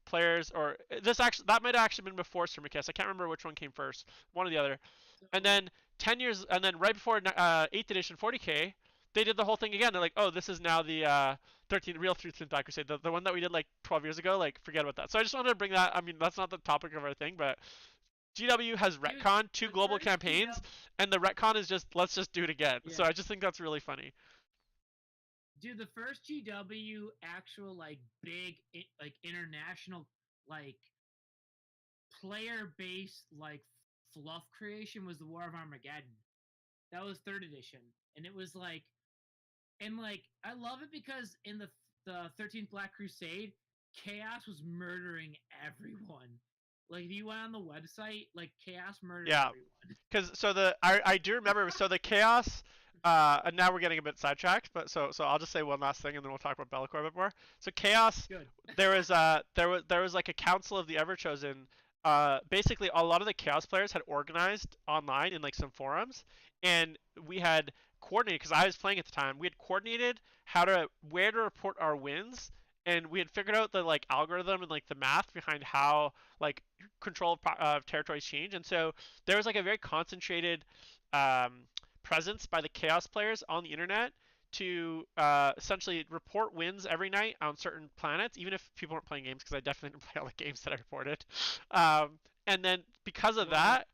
Players, or this actually, that might have actually been before Storm of Chaos. I can't remember which one came first, one or the other. And then 10 years, and then right before 8th edition 40k, they did the whole thing again. They're like, oh, this is now the 13th Black Crusade, the one that we did like 12 years ago. Like, forget about that. So I just wanted to bring that. I mean, that's not the topic of our thing, but GW has retcon two global campaigns, and the retcon is just, let's just do it again. Yeah. So I just think that's really funny. Dude, the first GW actual like big like international like player based like fluff creation was the War of Armageddon. That was third edition, and it was like, and like I love it because in the 13th Black Crusade, Chaos was murdering everyone. Like if you went on the website, like Chaos murdered everyone. Because I do remember, so the Chaos, and now we're getting a bit sidetracked, but so I'll just say one last thing and then we'll talk about Bellicor a bit more. So Chaos, Good. there was like a council of the Everchosen. Basically a lot of the Chaos players had organized online in like some forums, and we had coordinated, because I was playing at the time, we had coordinated where to report our wins, and we had figured out the like algorithm and like the math behind how like control of territories change. And so there was like a very concentrated presence by the Chaos players on the internet to essentially report wins every night on certain planets, even if people weren't playing games, because I definitely didn't play all the games that I reported. And then Whoa. because of that,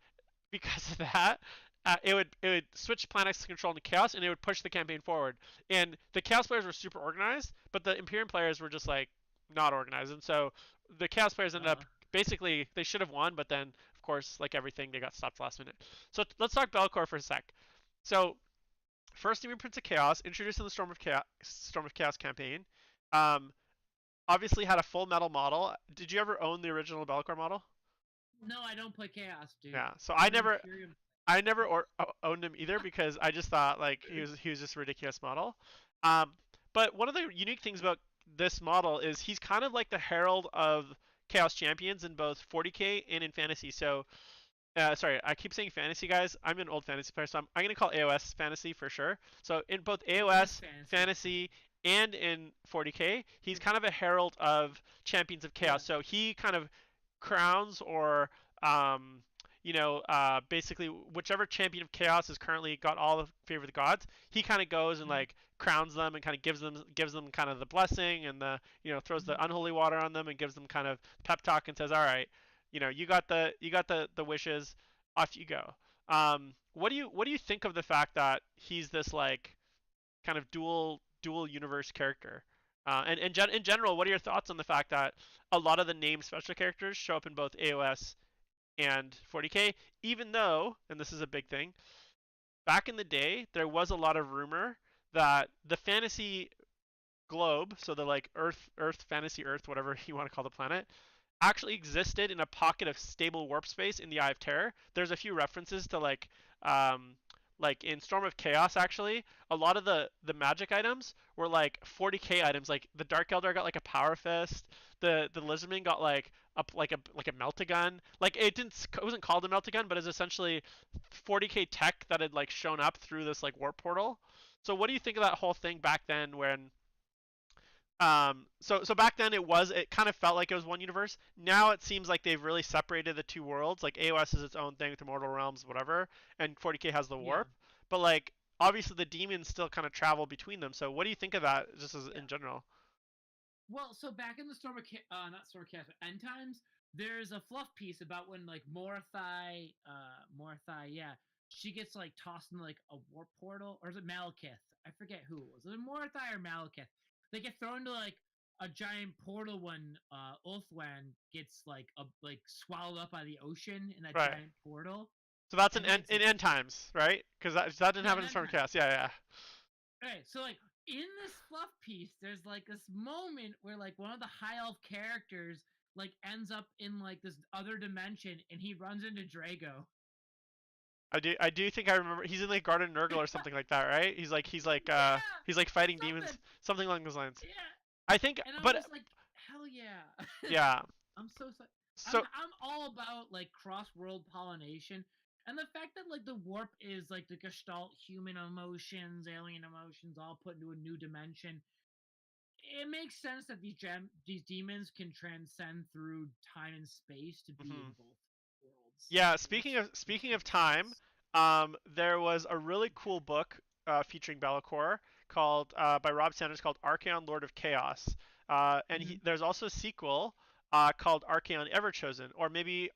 it would switch planets to control into chaos, and it would push the campaign forward. And the chaos players were super organized, but the Imperium players were just like not organized, and so the chaos players ended up basically they should have won, but then of course like everything they got stopped last minute. So let's talk Bellicor for a sec. So first Demon Prince of Chaos, introduced in the Storm of Chaos campaign. Um, Obviously had a full metal model. Did you ever own the original Bellicor model? No, I don't play Chaos, dude. Yeah. So I I'm an never Imperium. I never owned him either because I just thought like he was just a ridiculous model. Um, but one of the unique things about this model is he's kind of like the herald of Chaos Champions in both 40k and in Fantasy. So sorry, I keep saying Fantasy, guys. I'm an old Fantasy player, so I'm gonna call AOS Fantasy for sure. So in both It is AOS fancy. Fantasy and in 40k, he's kind of a herald of Champions of Yeah. Chaos. So he kind of crowns or basically whichever champion of chaos has currently got all the favor of the gods, he kind of goes and Mm-hmm. like crowns them and kind of gives them kind of the blessing and the throws the Mm-hmm. unholy water on them and gives them kind of pep talk and says, all right, you got the wishes, off you go. What do you think of the fact that he's this like kind of dual universe character? And in general, what are your thoughts on the fact that a lot of the named special characters show up in both AOS and 40k, even though, and this is a big thing, back in the day, there was a lot of rumor that the fantasy globe, so the like Earth, fantasy Earth, whatever you want to call the planet, actually existed in a pocket of stable warp space in the Eye of Terror. There's a few references to um, like in Storm of Chaos. Actually, a lot of the magic items were like 40k items. Like the Dark Eldar got like a Power Fist. The Lizardman got like a Melt-A-Gun. Like it wasn't called a Melt-A-Gun, but it's essentially 40k tech that had like shown up through this like warp portal. So what do you think of that whole thing back then when so back then it kind of felt like it was one universe. Now it seems like they've really separated the two worlds. Like AOS is its own thing with Immortal Realms, whatever, and 40k has the Yeah. warp. But like obviously the demons still kind of travel between them. So what do you think of that, just as Yeah. in general? Well, so back in the not Storm of Chaos, but End Times, there's a fluff piece about when like Morthai, yeah, she gets like tossed in like a warp portal, or is it Malekith? I forget who it was. Was it Morthai or Malekith? They get thrown to like a giant portal when Ulthwan gets like swallowed up by the ocean in that Right. giant portal, So that's and then it's in end times, right? Because that didn't yeah, happen in in End Times. Stormcast. Yeah, yeah. Okay, so like in this fluff piece, there's like this moment where like one of the high elf characters like ends up in like this other dimension and he runs into Drago. I do think I remember he's in like Garden Nurgle or something like that, right? Yeah, He's like fighting demons, something. something along those lines. Yeah, I think, and I'm but just like, hell yeah. yeah. I'm so sorry. I'm So I'm all about like cross world pollination. And the fact that like the warp is like the gestalt human emotions, alien emotions all put into a new dimension, it makes sense that these demons can transcend through time and space to be in mhm. both worlds. Yeah, Like that's makes speaking of perfect time, sense. there was a really cool book featuring Be'lakor called by Rob Sanders called Archaon, Lord of Chaos. And Mm-hmm. there's also a sequel called Archaon Everchosen, or maybe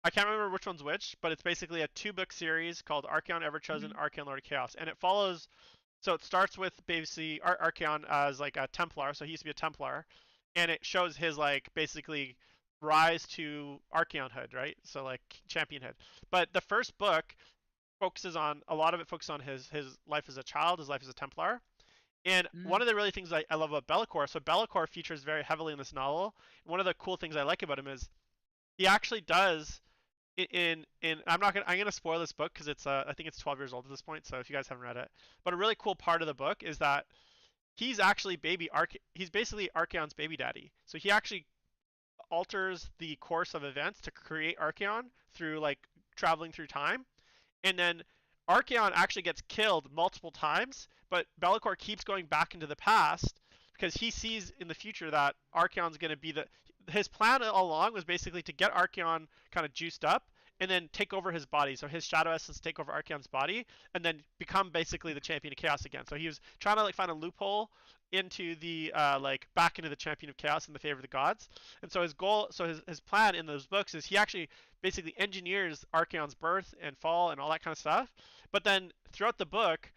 I can't remember which one's which, but it's basically a two-book series called Archaon Everchosen, Mm-hmm. Archaon Lord of Chaos, and it follows. So it starts with basically Archaon as like a Templar, so he used to be a Templar, and it shows his like basically rise to Archaonhood, right? So like championhood. But the first book focuses on a lot of it focuses on his life as a child, his life as a Templar. And Mm-hmm. one of the really things I love about Be'lakor, so Be'lakor features very heavily in this novel. One of the cool things I like about him is he actually does in I'm gonna spoil this book because it's I think it's 12 years old at this point. So if you guys haven't read it, but a really cool part of the book is that he's basically Archaon's baby daddy. So he actually alters the course of events to create Archaon through like traveling through time, and then Archaon actually gets killed multiple times, but Be'lakor keeps going back into the past because he sees in the future that Archaon's going to be his plan all along was basically to get Archaon kind of juiced up and then take over his body. So his shadow essence take over Archeon's body, and then become basically the champion of chaos again. So he was trying to like find a loophole into the like back into the champion of chaos in the favor of the gods. And so his goal, so his plan in those books is he actually basically engineers Archeon's birth and fall and all that kind of stuff. But then throughout the book,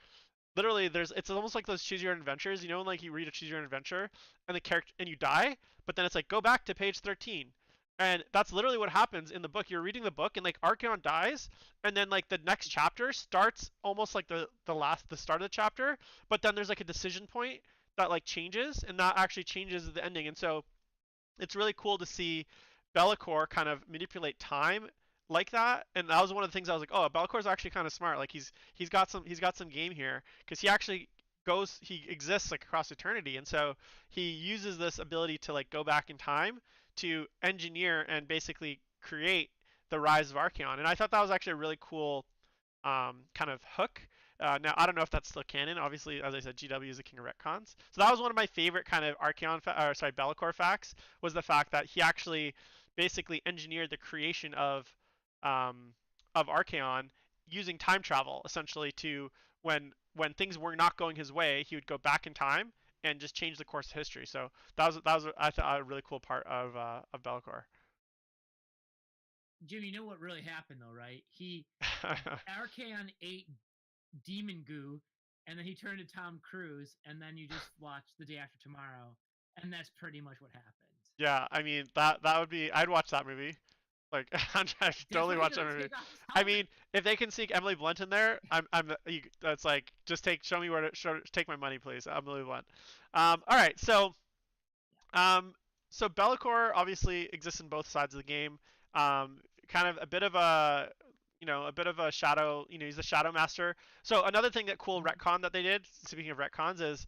literally it's almost like those choose your own adventures, you know, when like you read a choose your own adventure and the character and you die, but then it's like go back to page 13. And that's literally what happens in the book. You're reading the book and like Archeon dies, and then like the next chapter starts almost like the start of the chapter, but then there's like a decision point that like changes, and that actually changes the ending. And so it's really cool to see Be'lakor kind of manipulate time like that. And that was one of the things I was like, oh, Bellacor's actually kind of smart. Like he's got some game here because he exists like across eternity, and so he uses this ability to like go back in time to engineer and basically create the rise of Archeon. And I thought that was actually a really cool kind of hook. Now I don't know if that's still canon. Obviously, as I said, GW is the king of retcons. So that was one of my favorite kind of Be'lakor facts, was the fact that he actually basically engineered the creation of Archeon using time travel, essentially to when things were not going his way, he would go back in time and just change the course of history. So that was I thought a really cool part of Be'lakor. Jim, you know what really happened though, right? Archeon ate demon goo, and then he turned to Tom Cruise, and then you just watch The Day After Tomorrow, and that's pretty much what happened. Yeah, I mean that would be, I'd watch that movie. Like I'd totally watch that movie. I mean, if they can sneak Emily Blunt in there, that's like just show me where to take my money, please. Emily Blunt. All right, so Be'lakor obviously exists in both sides of the game. Kind of a bit of a shadow. He's a shadow master. So another thing that cool retcon that they did, speaking of retcons, is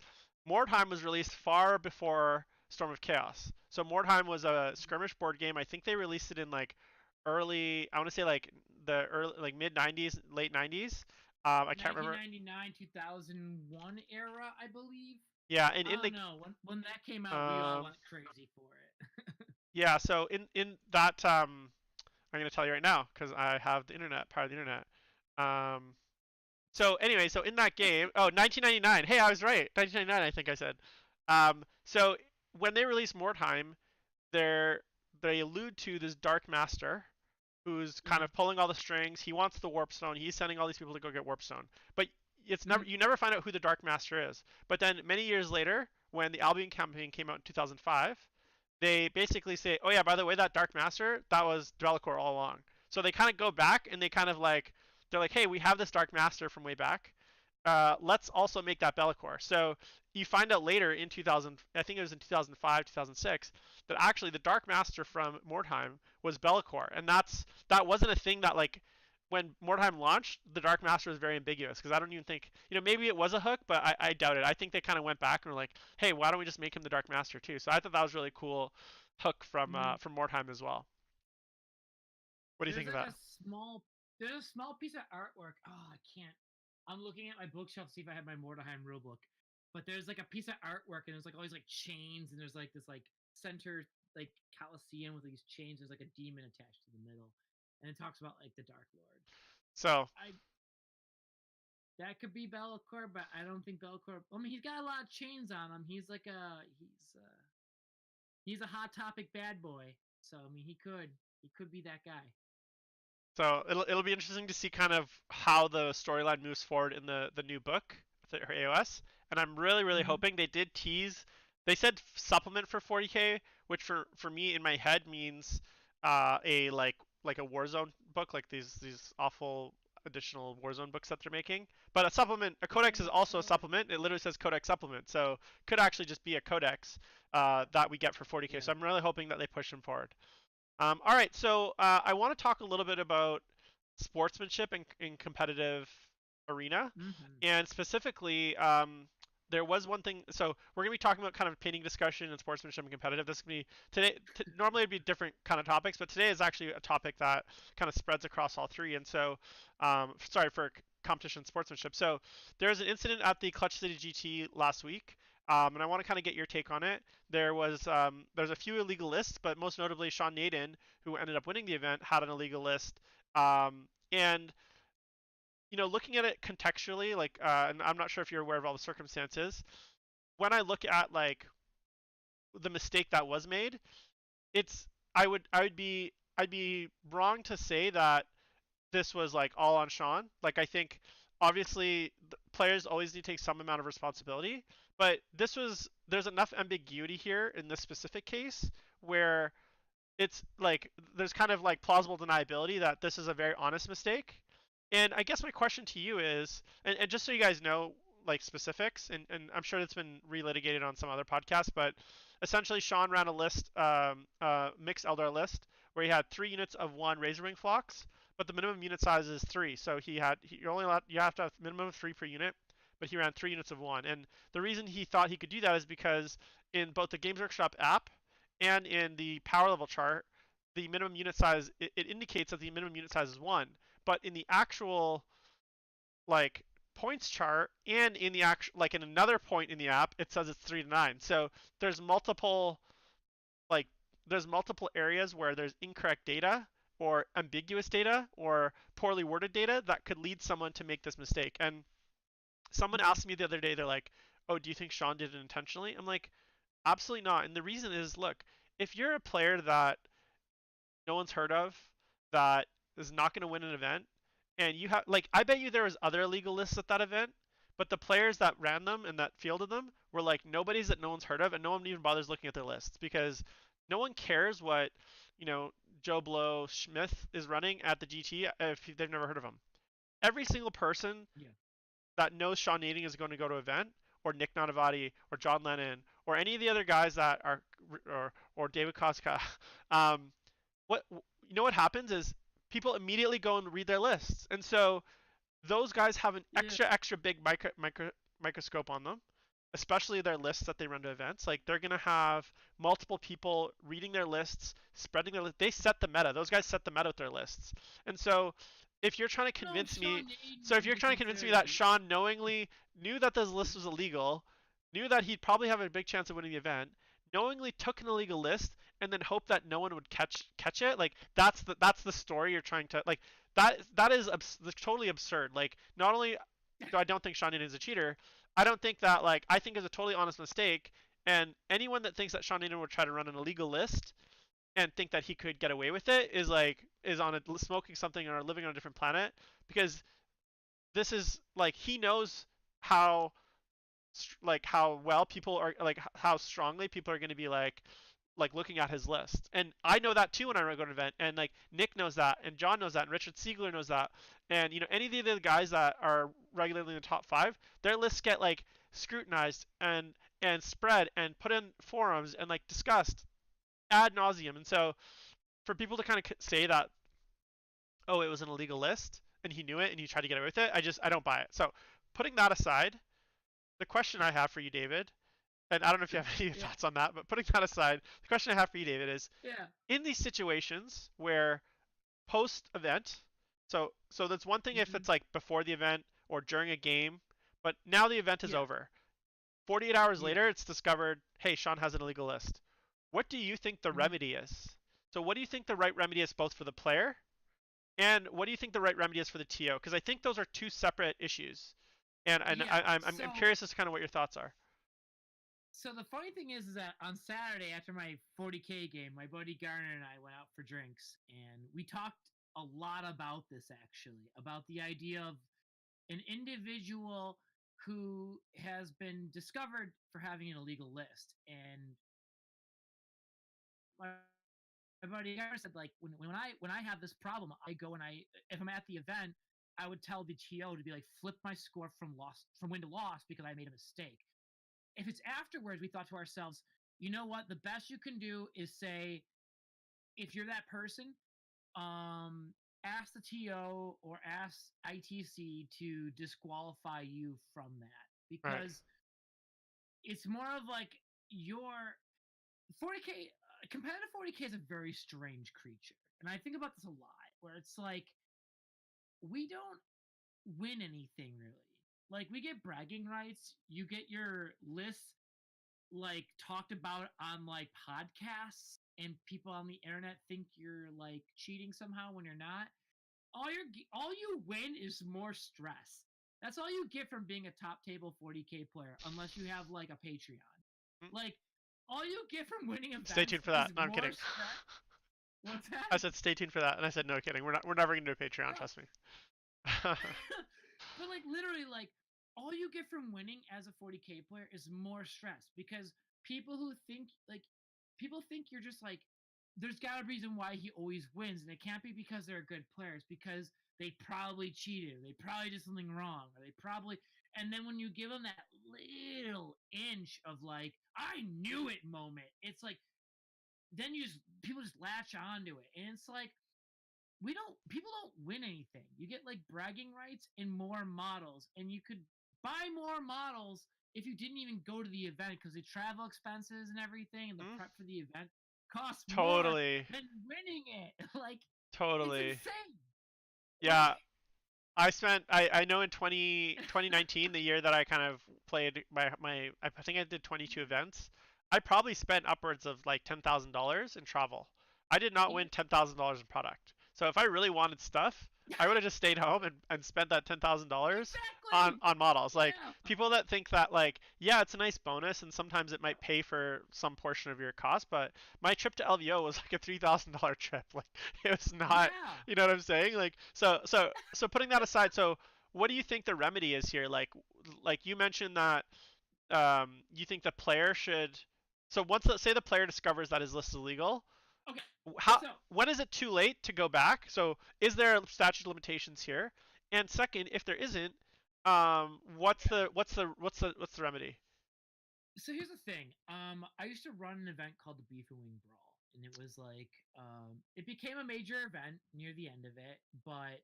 Mordheim was released far before Storm of Chaos. So Mordheim was a skirmish board game. I think they released it in like I want to say like the early, like mid 90s, late 90s. I can't remember. 1999, 2001 era, I believe. Yeah, and I don't know. When that came out, we all went crazy for it. Yeah, so in that I'm gonna tell you right now because I have the internet, part of the internet. So anyway, so in that game, 1999. Hey, I was right. 1999, I think I said. So when they released Mordheim, they allude to this Dark Master who's kind of pulling all the strings. He wants the Warp Stone. He's sending all these people to go get Warp Stone. But you never find out who the Dark Master is. But then many years later, when the Albion campaign came out in 2005, they basically say, oh yeah, by the way, that Dark Master, that was Be'lakor all along. So they kind of go back and they're like, hey, we have this Dark Master from way back. Let's also make that Be'lakor. So you find out later in 2000, I think it was in 2005, 2006, that actually the Dark Master from Mordheim was Be'lakor, and that wasn't a thing that like when Mordheim launched, the Dark Master was very ambiguous because I don't even think, maybe it was a hook, but I doubt it. I think they kind of went back and were like, hey, why don't we just make him the Dark Master too? So I thought that was really cool hook from Mordheim as well. What do you think of that? There's a small piece of artwork. Oh, I can't. I'm looking at my bookshelf to see if I have my Mordheim rulebook. But there's like a piece of artwork, and there's like all these like chains, and there's like this like center like Colosseum with these chains. There's like a demon attached to the middle, and it talks about like the Dark Lord. So that could be Be'lakor, but I don't think Be'lakor. I mean, he's got a lot of chains on him. He's like he's a hot topic bad boy. So I mean, he could be that guy. So it'll be interesting to see kind of how the storyline moves forward in the new book for AOS, and I'm really hoping they did tease. They said supplement for 40K, which for me in my head means a like a Warzone book, like these awful additional Warzone books that they're making. But a codex is also a supplement. It literally says codex supplement, so could actually just be a codex that we get for 40K. Yeah. So I'm really hoping that they push them forward. All right, so I want to talk a little bit about sportsmanship in competitive arena, and specifically, there was one thing. So we're gonna be talking about kind of painting discussion and sportsmanship and competitive. This is gonna be today. Normally it'd be different kind of topics, but today is actually a topic that kind of spreads across all three. And so, sorry for competition sportsmanship. So there's an incident at the Clutch City GT last week. And I want to kind of get your take on it. There's a few illegal lists, but most notably Sean Naden, who ended up winning the event, had an illegal list And looking at it contextually, like, and I'm not sure if you're aware of all the circumstances. When I look at like the mistake that was made, it's I'd be wrong to say that this was like all on Sean. Like I think obviously players always need to take some amount of responsibility, but there's enough ambiguity here in this specific case where it's like there's kind of like plausible deniability that this is a very honest mistake. And I guess my question to you is, and just so you guys know, like specifics, and I'm sure it's been relitigated on some other podcasts, but essentially Sean ran a list, mixed Eldar list, where he had 3 units of one Razorwing Phlox, but the minimum unit size is 3. So you're only allowed, you have to have a minimum of 3 per unit, but he ran 3 units of one. And the reason he thought he could do that is because in both the Games Workshop app and in the power level chart, the minimum unit size it indicates that the minimum unit size is 1, but in the actual like points chart and in the actual like in another point in the app it says it's 3 to 9. So there's multiple like there's multiple areas where there's incorrect data or ambiguous data or poorly worded data that could lead someone to make this mistake. And someone asked me the other day, they're like, "Oh, do you think Sean did it intentionally?" I'm like, "Absolutely not." And the reason is, look, if you're a player that no one's heard of, that is not going to win an event, and you have like I bet you there was other illegal lists at that event, but the players that ran them and that fielded them were like nobody's that no one's heard of, and no one even bothers looking at their lists because no one cares what you know Joe Blow Smith is running at the GT if they've never heard of him. Every single person Yeah. that knows Sean Nading is going to go to an event, or Nick Nanavati, or John Lennon, or any of the other guys that are, or David Koszka, what what happens is people immediately go and read their lists, and so those guys have an Yeah. extra big microscope on them, especially their lists that they run to events. Like they're gonna have multiple people reading their lists, spreading their list. They set the meta. Those guys set the meta with their lists, and so if you're trying to No, convince me, Sean Aiden so if should you're be trying to convince me considered that Sean knowingly knew that this list was illegal, knew that he'd probably have a big chance of winning the event, knowingly took an illegal list, and then hoped that no one would catch it, like that's the story you're trying to like. That is totally absurd. Like not only do I don't think Sean Aiden is a cheater, I don't think that like I think it's a totally honest mistake. And anyone that thinks that Sean Aiden would try to run an illegal list and think that he could get away with it is on a smoking something or living on a different planet, because this is like he knows how how well people are like how strongly people are going to be like looking at his list. And I know that too when I go to an event, and like Nick knows that, and John knows that, and Richard Siegler knows that, and any of the other guys that are regularly in the top 5, their lists get like scrutinized and spread and put in forums and like discussed ad nauseum. And so for people to kind of say that, oh, it was an illegal list and he knew it and he tried to get away with it, I don't buy it. So putting that aside, the question I have for you, David, and I don't know if you have any Yeah. thoughts on that, but putting that aside, the question I have for you, David, is Yeah. in these situations where post event, so that's one thing if it's like before the event or during a game, but now the event is Yeah. over. 48 hours Yeah. later, it's discovered, hey, Sean has an illegal list. What do you think the remedy is? So what do you think the right remedy is both for the player and what do you think the right remedy is for the TO? Because I think those are two separate issues. And Yeah. I'm curious as to kind of what your thoughts are. So the funny thing is that on Saturday after my 40K game, my buddy Garner and I went out for drinks, and we talked a lot about this actually, about the idea of an individual who has been discovered for having an illegal list. And my buddy Garner said, like, when I have this problem, I go and if I'm at the event, I would tell the TO to be like, flip my score from win to loss because I made a mistake. If it's afterwards, we thought to ourselves, you know what? The best you can do is say, if you're that person, ask the TO or ask ITC to disqualify you from that, Right. because it's more of like your 40K. Competitive 40K is a very strange creature, and I think about this a lot. Where it's like we don't win anything really. Like we get bragging rights, you get your lists like talked about on like podcasts, and people on the internet think you're like cheating somehow when you're not. all you win is more stress. That's all you get from being a top table 40K player, unless you have like a Patreon. Mm. Like, all you get from winning Stay events tuned for is that. No, I'm more kidding. stress. What's that? I said stay tuned for that, and I said no kidding. We're never gonna do a Patreon. No. Trust me. But like literally, like all you get from winning as a 40K player is more stress because people who think like people think you're just like there's got a reason why he always wins, and it can't be because they're good players because they probably cheated, they probably did something wrong, or they probably. And then when you give them that little inch of like I knew it moment, it's like then people just latch onto it, and it's like we don't people don't win anything. You get like bragging rights and more models, and you could buy more models if you didn't even go to the event because the travel expenses and everything and the Hmm? prep for the event costs more Totally. than winning it. Like it's Totally. insane. Like Yeah. I know in 2019, the year that I kind of played I think I did 22 events. I probably spent upwards of like $10,000 in travel. I did not yeah, win $10,000 in product. So if I really wanted stuff, I would have just stayed home and spent that $10,000 exactly. on models. Like Yeah. people that think that like yeah, it's a nice bonus and sometimes it might pay for some portion of your cost, but my trip to LVO was like a $3,000 trip. Like it was not, Yeah. you know what I'm saying? Like so putting that aside, so what do you think the remedy is here? Like you mentioned that you think the player should. So once say the player discovers that his list is illegal, Okay. how So when is it too late to go back? So is there statute of limitations here? And second, if there isn't, yeah. what's the remedy? So here's the thing. I used to run an event called the Beef and Wing Brawl, and it was like it became a major event near the end of it, but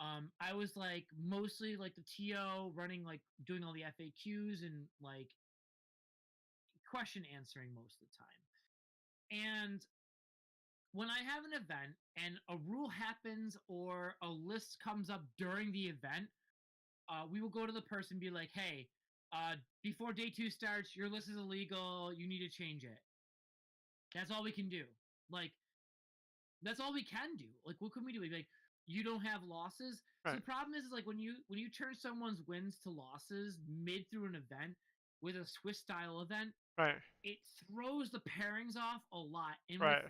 I was like mostly like the TO running like doing all the FAQs and like question answering most of the time. And when I have an event and a rule happens or a list comes up during the event, we will go to the person and be like, "Hey, before day two starts, your list is illegal. You need to change it." That's all we can do. Like that's all we can do. Like what can we do? Like you don't have losses. So Right, the problem is like when you turn someone's wins to losses mid through an event with a Swiss style event, right, it throws the pairings off a lot. And with right,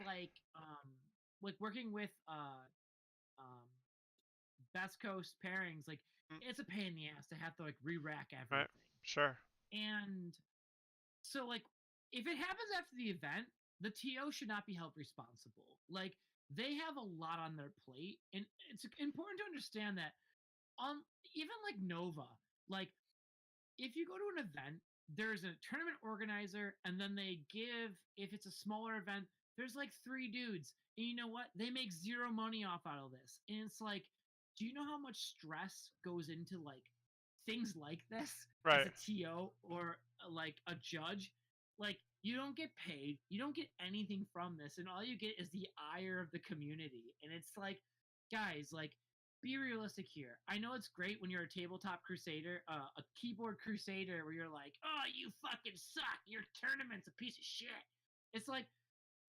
like working with um Best Coast pairings, like mm, it's a pain in the ass to have to like re-rack right, everything. sure, And so like if it happens after the event, the TO should not be held responsible. Like they have a lot on their plate, and it's important to understand that even like Nova, like if you go to an event, there's a tournament organizer, and then they give if it's a smaller event, there's like three dudes, and you know what? They make zero money off out of this, and it's like, do you know how much stress goes into like things like this as right, a TO or like a judge? Like you don't get paid, you don't get anything from this, and all you get is the ire of the community, and it's like, guys, like be realistic here. I know it's great when you're a tabletop crusader, a keyboard crusader, where you're like, "Oh, you fucking suck. Your tournament's a piece of shit." It's like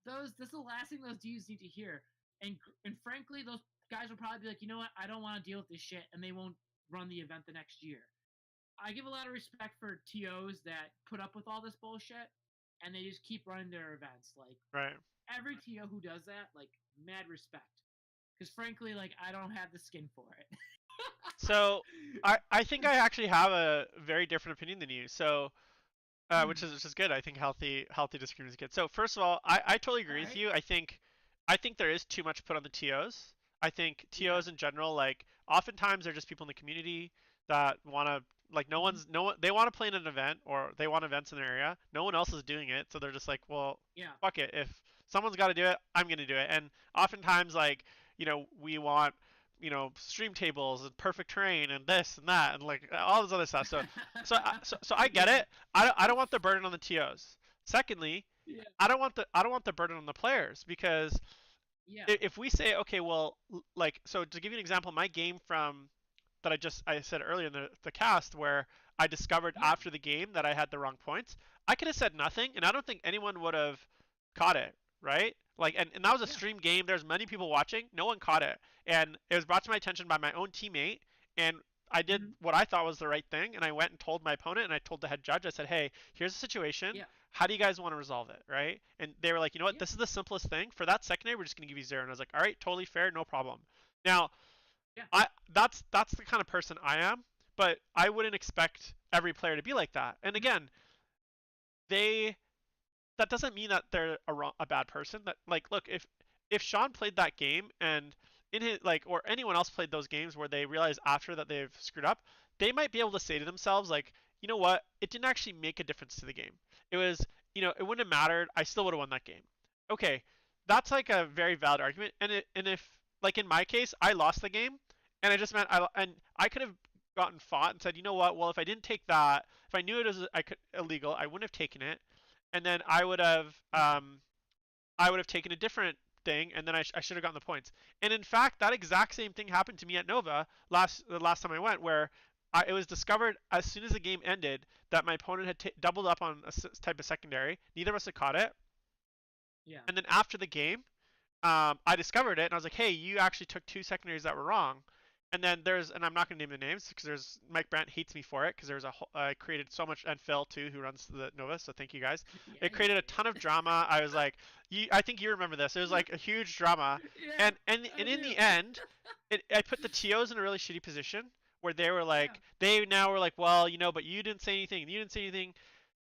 those. That's the last thing those dudes need to hear. And frankly, those guys will probably be like, "You know what? I don't want to deal with this shit," and they won't run the event the next year. I give a lot of respect for TOs that put up with all this bullshit, and they just keep running their events. Like right. every TO who does that, like mad respect. Because frankly, like I don't have the skin for it. So I think I actually have a very different opinion than you. So which is good. I think healthy disagreement is good. So first of all, I totally All agree with right. you. I think there is too much put on the TOs. I think Yeah. TOs in general, like oftentimes they're just people in the community that want to like Mm-hmm. no one they want to play in an event or they want events in their area. No one else is doing it, so they're just like, well, Yeah. fuck it. If someone's got to do it, I'm gonna do it. And oftentimes like we want stream tables and perfect terrain and this and that and like all this other stuff. So I get yeah. it. I don't want the burden on the TOs. Secondly, Yeah. I don't want the burden on the players because Yeah. if we say okay, well, like so to give you an example, my game from that I said earlier in the cast where I discovered Yeah. after the game that I had the wrong points, I could have said nothing and I don't think anyone would have caught it. right? Like, and that was a Yeah. stream game. There's many people watching. No one caught it, and it was brought to my attention by my own teammate, and I did Hmm. what I thought was the right thing, and I went and told my opponent, and I told the head judge. I said, "Hey, here's the situation. Yeah. How do you guys want to resolve it, right?" And they were like, "You know what? Yeah. This is the simplest thing. For that secondary, we're just gonna give you 0." And I was like, "All right, totally fair, no problem." Now, Yeah. that's the kind of person I am, but I wouldn't expect every player to be like that. And Mhm. again, they that doesn't mean that they're a bad person. That, like, look, if Sean played that game and in his, like, or anyone else played those games where they realize after that they've screwed up, they might be able to say to themselves, like, you know what, it didn't actually make a difference to the game. It was, it wouldn't have mattered. I still would have won that game. Okay, that's like a very valid argument. And if, like, in my case, I lost the game, and I just meant I could have gotten fought and said, you know what, well, if I didn't take that, if I knew it was illegal, I wouldn't have taken it, and then Mhm. I would have taken a different thing, and then I should have gotten the points. And in fact, that exact same thing happened to me at Nova the last time I went, where it was discovered as soon as the game ended that my opponent had doubled up on a type of secondary. Neither of us had caught it, Yeah. and then after the game, I discovered it, and I was like, "Hey, you actually took two secondaries that were wrong." And then and I'm not going to name the names because there's Mike Brandt hates me for it because I created so much, and Phil too, who runs the Nova. So thank you guys. Yeah. It Yeah. created a Yeah. ton of drama. I was like, I think you remember this. It was like a huge drama, Yeah. and I in do. the end, I put the TOs in a really shitty position where they were Yeah. like, they now were like, well, but you didn't say anything, and you didn't say anything.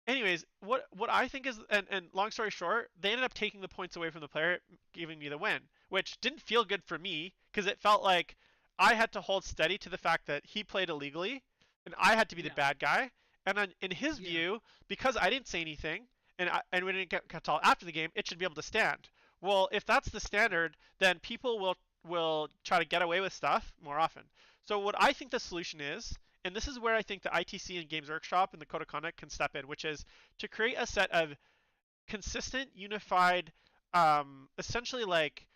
Anyways, what I think is, and long story short, they ended up taking the points away from the player, giving me the win, which didn't feel good for me because it felt like I had to hold steady to the fact that he played illegally, and I had to be the Yeah. bad guy. And in his Yeah. view, because I didn't say anything, and we didn't get told after the game, it should be able to stand. Well, if that's the Yeah. standard, then people will try to get away with stuff more often. So what I think the solution is, and this is where I think the ITC and Games Workshop and the Code of Conduct can step in, which is to create a set of consistent, unified, essentially like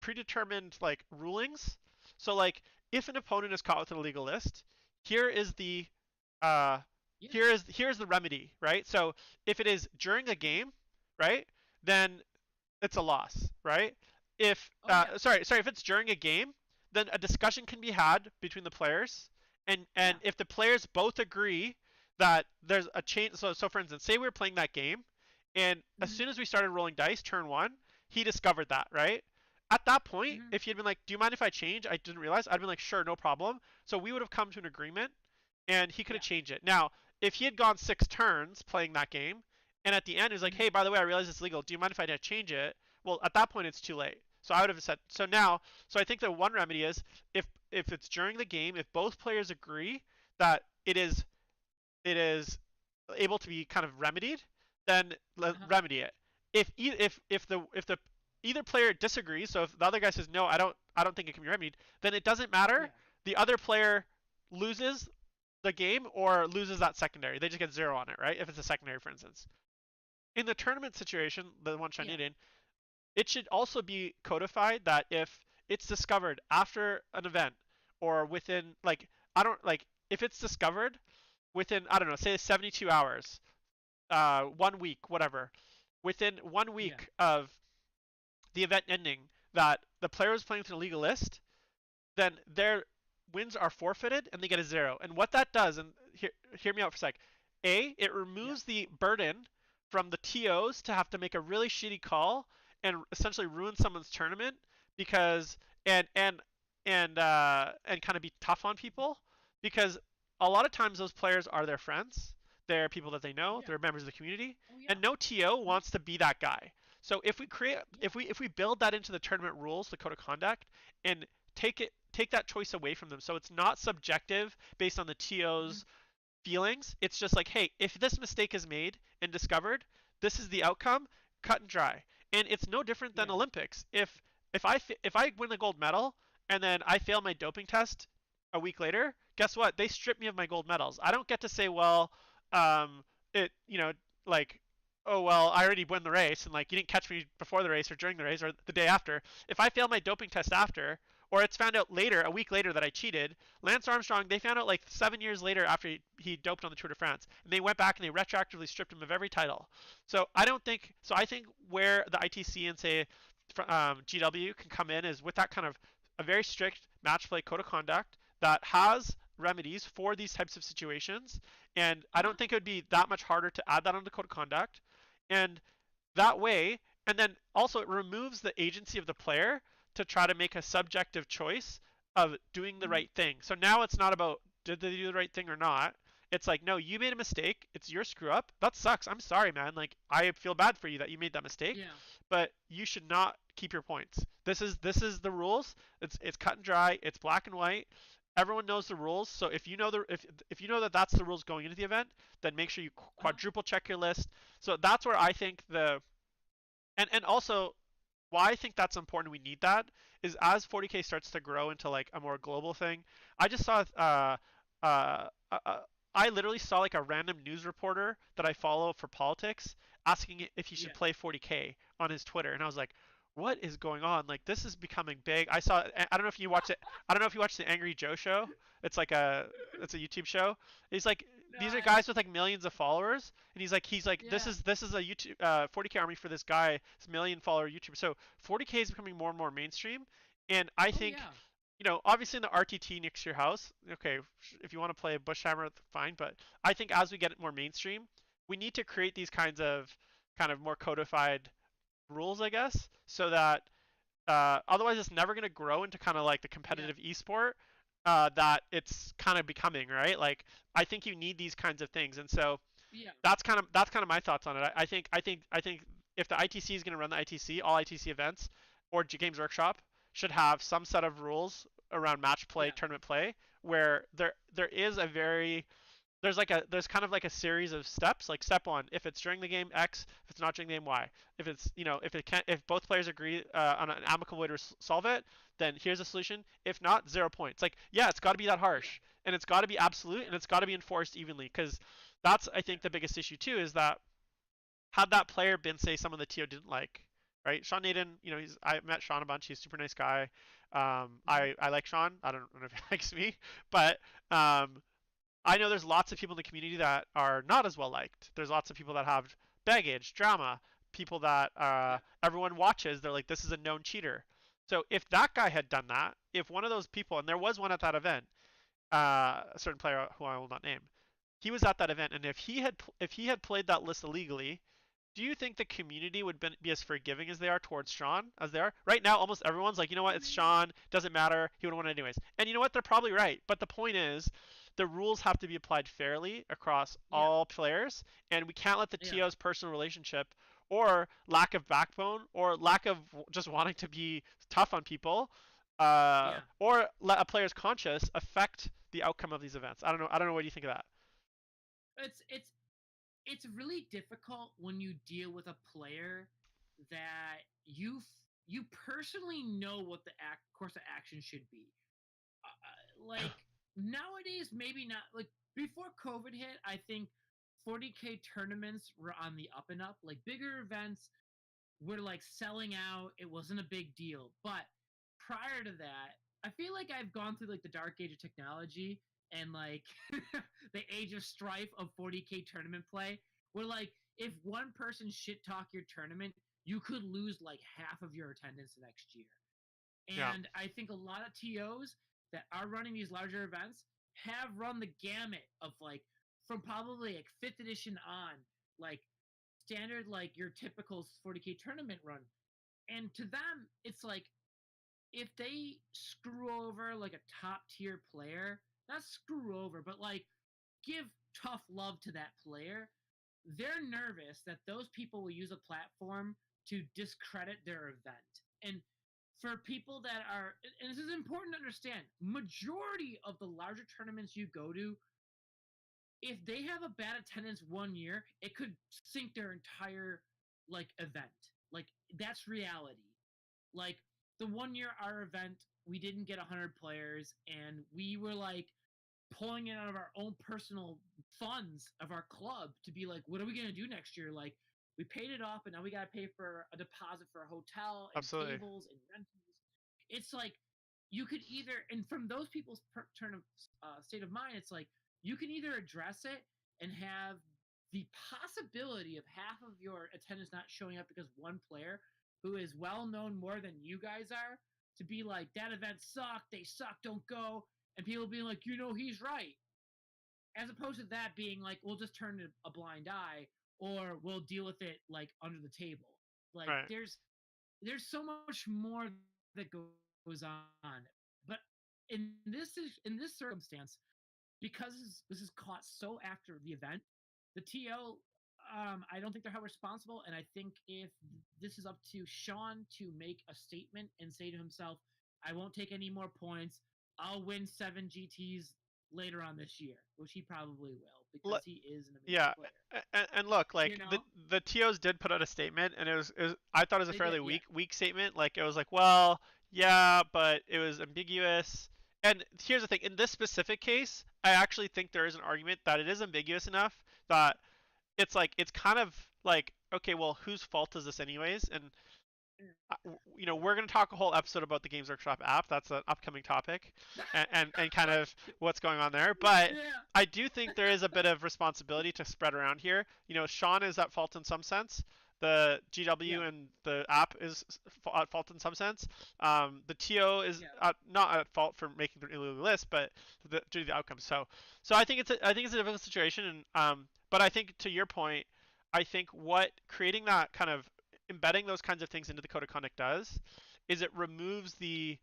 predetermined like rulings. So like if an opponent is caught with an illegal list, here is the uh, Yeah. here's the remedy, right? So if it is during a game, right, then it's a loss, right? If Oh yeah. sorry, if it's during a game, then a discussion can be had between the players, and Yeah. if the players both agree that there's a change. So for instance, say we were playing that game, and as Hmm. soon as we started rolling dice, turn one, he discovered that, right? At that point, Hmm. if he had been like, "Do you mind if I change?" I didn't realize. I'd been like, "Sure, no problem." So we would have come to an agreement, and he could have Yeah. changed it. Now, if he had gone 6 turns playing that game, and at the end he was like, Hmm. "Hey, by the way, I realize it's legal. Do you mind if I change it?" Well, at that point it's too late. So I would have said so now. So I think the one remedy is if it's during the game, if both players agree that it is able to be kind of remedied, then Uh-huh. remedy it. If the either player disagrees, so if the other guy says no, I don't think it can be remedied, then it doesn't matter. Yeah. The other player loses the game or loses that secondary. They just get 0 on it, right? If it's a secondary, for instance. In the tournament situation, the one Chinese Yeah. in, it should also be codified that if it's discovered after an event or within like I don't like if it's discovered within I don't know, say 72 hours, 1 week, whatever, within one Yeah. week of the event ending, that the player is playing with an illegal list, then their wins are forfeited and they get a 0. And what that does, and hear me out for a sec, it Yeah. removes the burden from the TOs to have to make a really shitty call and essentially ruin someone's tournament because and kind of be tough on people because a lot of times those players are their friends, they're people that they know, Yeah. they're members of the community, Oh yeah. and no TO Mhm. wants to be that guy. So if we create Yeah. if we build that into the tournament rules, the code of conduct, and take that choice away from them, so it's not subjective based on the Mhm. TO's feelings. It's just like, hey, if this mistake is made and discovered, this is the outcome, cut and dry. And it's no different than Yeah. Olympics. If I win the gold medal and then I fail my doping test a week later, guess what? They strip me of my gold medals. I don't get to say, well, it like, oh well, I already won the race and like you didn't catch me before the race or during the race or the day after. If I fail my doping test after, or it's found out later, a week later, that I cheated. Lance Armstrong, they found out like 7 years later after he doped on the Tour de France, and they went back and they retroactively stripped him of every title. So I don't think so. I think where the ITC and say GW can come in is with that kind of a very strict match play code of conduct that has remedies for these types of situations. And I Uh-huh. don't think it would be that much harder to add that on the code of conduct. And that way, and then also it removes the agency of the player to try to make a subjective choice of doing the Mhm. right thing. So now it's not about did they do the right thing or not. It's like, no, you made a mistake. It's your screw up. That sucks. I'm sorry, man. Like, I feel bad for you that you made that mistake, Yeah. but you should not keep your points. This is the rules. It's cut and dry. It's black and white. Everyone knows the rules. So if you know that that's the rules going into the event, then make sure you Uh-huh. quadruple check your list. So that's where I think and also why I think that's important. We need that is as 40K starts to grow into like a more global thing. I just saw uh, uh, I literally saw like a random news reporter that I follow for politics asking if he should Yeah. play 40K on his Twitter, and I was like, what is going on? Like this is becoming big. I don't know if you watch it. I don't know if you watch the Angry Joe show. It's like it's a YouTube show. He's like No, these are I, guys with like millions of followers, and he's like yeah. this is a YouTube 40K army for this guy, this million follower YouTuber. So 40K is becoming more and more mainstream, and I Oh think yeah. obviously in the RTT next to your house, okay, if you want to play a Bushhammer, fine. But I think as we get it more mainstream, we need to create these kinds of kind of more codified rules, I guess, so that otherwise it's never going to grow into kind of like the Yeah. competitive esport that it's kind of becoming, right? Like I think you need these kinds of things, and so Yeah. that's kind of my thoughts on it. I think if the ITC is going to run the ITC, all ITC events or Games Workshop should have some set of rules around match play, Yeah. tournament play, where there is a very there's kind of like a series of steps. Like step one, if it's during the game X, if it's not during the game Y. If it's if both players agree on an amicable way to solve it, then here's a solution. If not, 0 points. Like yeah, it's got to be that Yeah. harsh, and it's got to be absolute, Yeah. and it's got to be enforced evenly. Because that's I Yeah. think the biggest issue too is that had that player been say someone the TO didn't like, right? Sean Naden, I met Sean a bunch. He's a super nice guy. Mhm. I like Sean. I don't know if he likes me, but um, I know there's lots of people in the community that are not as well liked. There's lots of people that have baggage, drama, people that Yeah. everyone watches. They're like, this is a known cheater. So if that guy had done that, if one of those people, and there was one at that event, a certain player who I will not name, he was at that event, and if he had played that list illegally, do you think the community would be as forgiving as they are towards Sean as they are? Right now, almost everyone's like, you know what, it's Mm, Sean, doesn't matter, he would have won anyways. And you know what, they're probably right. But the point is, the rules have to be applied fairly across yeah. all players, and we can't let the Yeah. TO's personal relationship or lack of backbone or lack of just wanting to be tough on people Yeah. or let a player's conscience affect the outcome of these events. I don't know. I don't know. What do you think of that? It's it's really difficult when you deal with a player that you personally know what the course of action should be. Like nowadays, maybe not. Like before COVID hit, I think 40K tournaments were on the up and up. Like bigger events were like selling out. It wasn't a big deal. But prior to that, I feel like I've gone through like the dark age of technology and like the age of strife of 40K tournament play, where like if one person shit talk your tournament, you could lose like half of your attendance next year. Yeah. And I think a lot of TOs that are running these larger events have run the gamut of like from probably like fifth edition on, like standard like your typical 40K tournament run. And to them, it's like if they screw over like a top tier player, not screw over, but like give tough love to that player, they're nervous that those people will use a platform to discredit their event. And for people that are, and this is important to understand, majority of the larger tournaments you go to, if they have a bad attendance 1 year, it could sink their entire like event. Like that's reality. Like the 1 year our event, we didn't get 100 players, and we were like pulling it out of our own personal funds of our club to be like, what are we gonna do next year? Like we paid it off, and now we gotta pay for a deposit for a hotel and Absolutely. tables and rentals. It's like you could either, and from those people's turn of state of mind, it's like you can either address it and have the possibility of half of your attendance not showing up because one player who is well known more than you guys are to be like, that event sucked, they suck, don't go, and people being like, he's right, as opposed to that being like, we'll just turn a blind eye, or we'll deal with it like under the table. Like Right. there's so much more that goes on. But in this circumstance, because this is caught so after the event, the TO, I don't think they're held responsible, and I think if this is up to Sean to make a statement and say to himself, "I won't take any more points. I'll win 7 GTs later on this year," which he probably will because he is an amazing Yeah, player. and look, You like the know, the TOs did put out a statement, and it was I thought it was a they did, fairly yeah, weak statement. Like it was like, well, yeah, but it was ambiguous. And here's the thing: in this specific case, I actually think there is an argument that it is ambiguous enough that it's like it's kind of like, okay, well, whose fault is this anyways? And we're going to talk a whole episode about the Games Workshop app. That's an upcoming topic, and kind of what's going on there. But yeah, I do think there is a bit of responsibility to spread around here. Sean is at fault in some sense. The GW yeah, and the app is at fault in some sense. The TO is yeah, not at fault for making the illegal list, but due to the outcome. So I think it's a difficult situation, and but I think to your point, I think what creating that kind of embedding those kinds of things into the code of conduct does is it removes the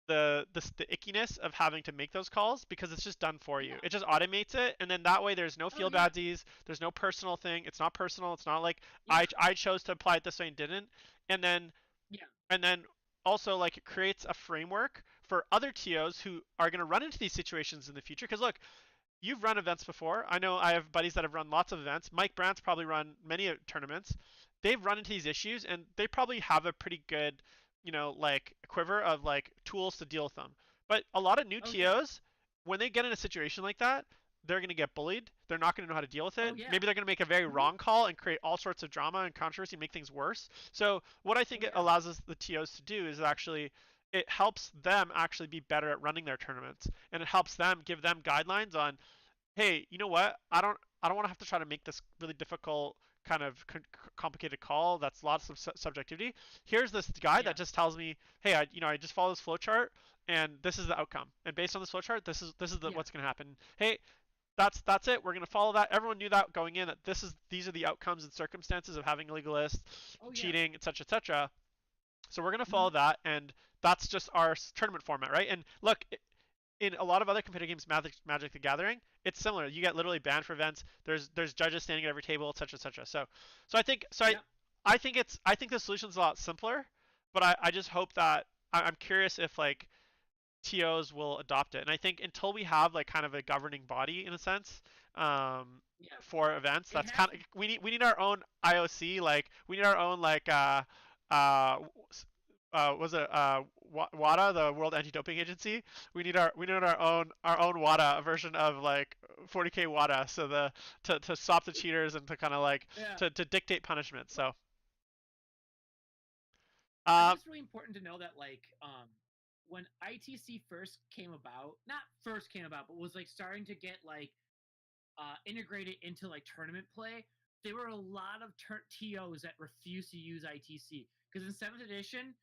ickiness of having to make those calls because it's just done for you. yeah. It just automates it, and then that way there's no Oh feel yeah, badsies, there's no personal thing. It's not personal. It's not like yeah, I chose to apply it this way and didn't. And then yeah. and then also like it creates a framework for other TOs who are going to run into these situations in the future. Because look, you've run events before. I know I have buddies that have run lots of events. Mike Brandt's probably run many tournaments. They've run into these issues and they probably have a pretty good, like quiver of like tools to deal with them. But a lot of new Oh yeah, TOs, when they get in a situation like that, they're going to get bullied. They're not going to know how to deal with oh it. yeah. Maybe they're going to make a very Mm-hmm. wrong call and create all sorts of drama and controversy and make things worse. So what I Oh think it yeah, allows us the TOs to do is actually it helps them actually be better at running their tournaments and it helps them give them guidelines on, hey, you know what? I don't want to have to try to make this really difficult kind of complicated call. That's lots of subjectivity. Here's this guy yeah, that just tells me, hey, I just follow this flowchart and this is the outcome. And based on this flowchart, this is yeah. what's going to happen. Hey, that's it. We're going to follow that. Everyone knew that going in that these are the outcomes and circumstances of having legal lists, Oh yeah. cheating, etc., etc. So we're going to follow Mm-hmm. that, and that's just our tournament format, right? And look, in a lot of other computer games, Magic the Gathering, it's similar. You get literally banned for events. There's judges standing at every table, etc., etc. So I think so Yep. I think the solution's a lot simpler, but I just hope that I'm curious if like TOs will adopt it. And I think until we have like kind of a governing body in a sense, Yeah. for events, It that's has kind of to. we need our own IOC. Like we need our own like uh was it WADA, the World Anti-Doping Agency? We need our own WADA version of like 40K WADA, so to stop the cheaters and to kind of like Yeah. to dictate punishment. Well, So I think um it's really important to know that when ITC first came about, not first came about, but was like starting to get like integrated into like tournament play, there were a lot of TOs that refused to use ITC because in seventh edition,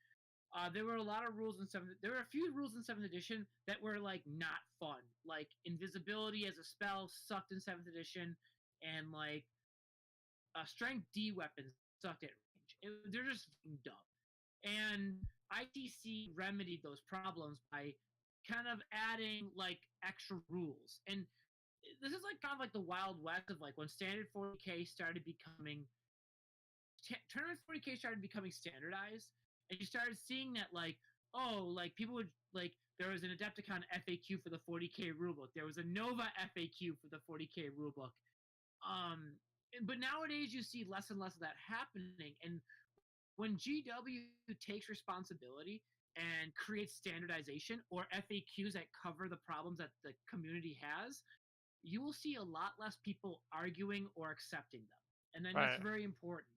there were a lot of rules in seventh. There were a few rules in seventh edition that were like not fun, like invisibility as a spell sucked in seventh edition, and like strength D weapons sucked at range. They're just dumb. And ITC remedied those problems by kind of adding like extra rules. And this is like kind of like the Wild West of like when standard 40K started becoming tournament 40K started becoming standardized, and you started seeing that like, oh, like people would like there was an Adepticon FAQ for the 40K rulebook, there was a Nova FAQ for the 40K rulebook. But nowadays you see less and less of that happening, and when GW takes responsibility and creates standardization or FAQs that cover the problems that the community has, you will see a lot less people arguing or accepting them. And then that's right. very important.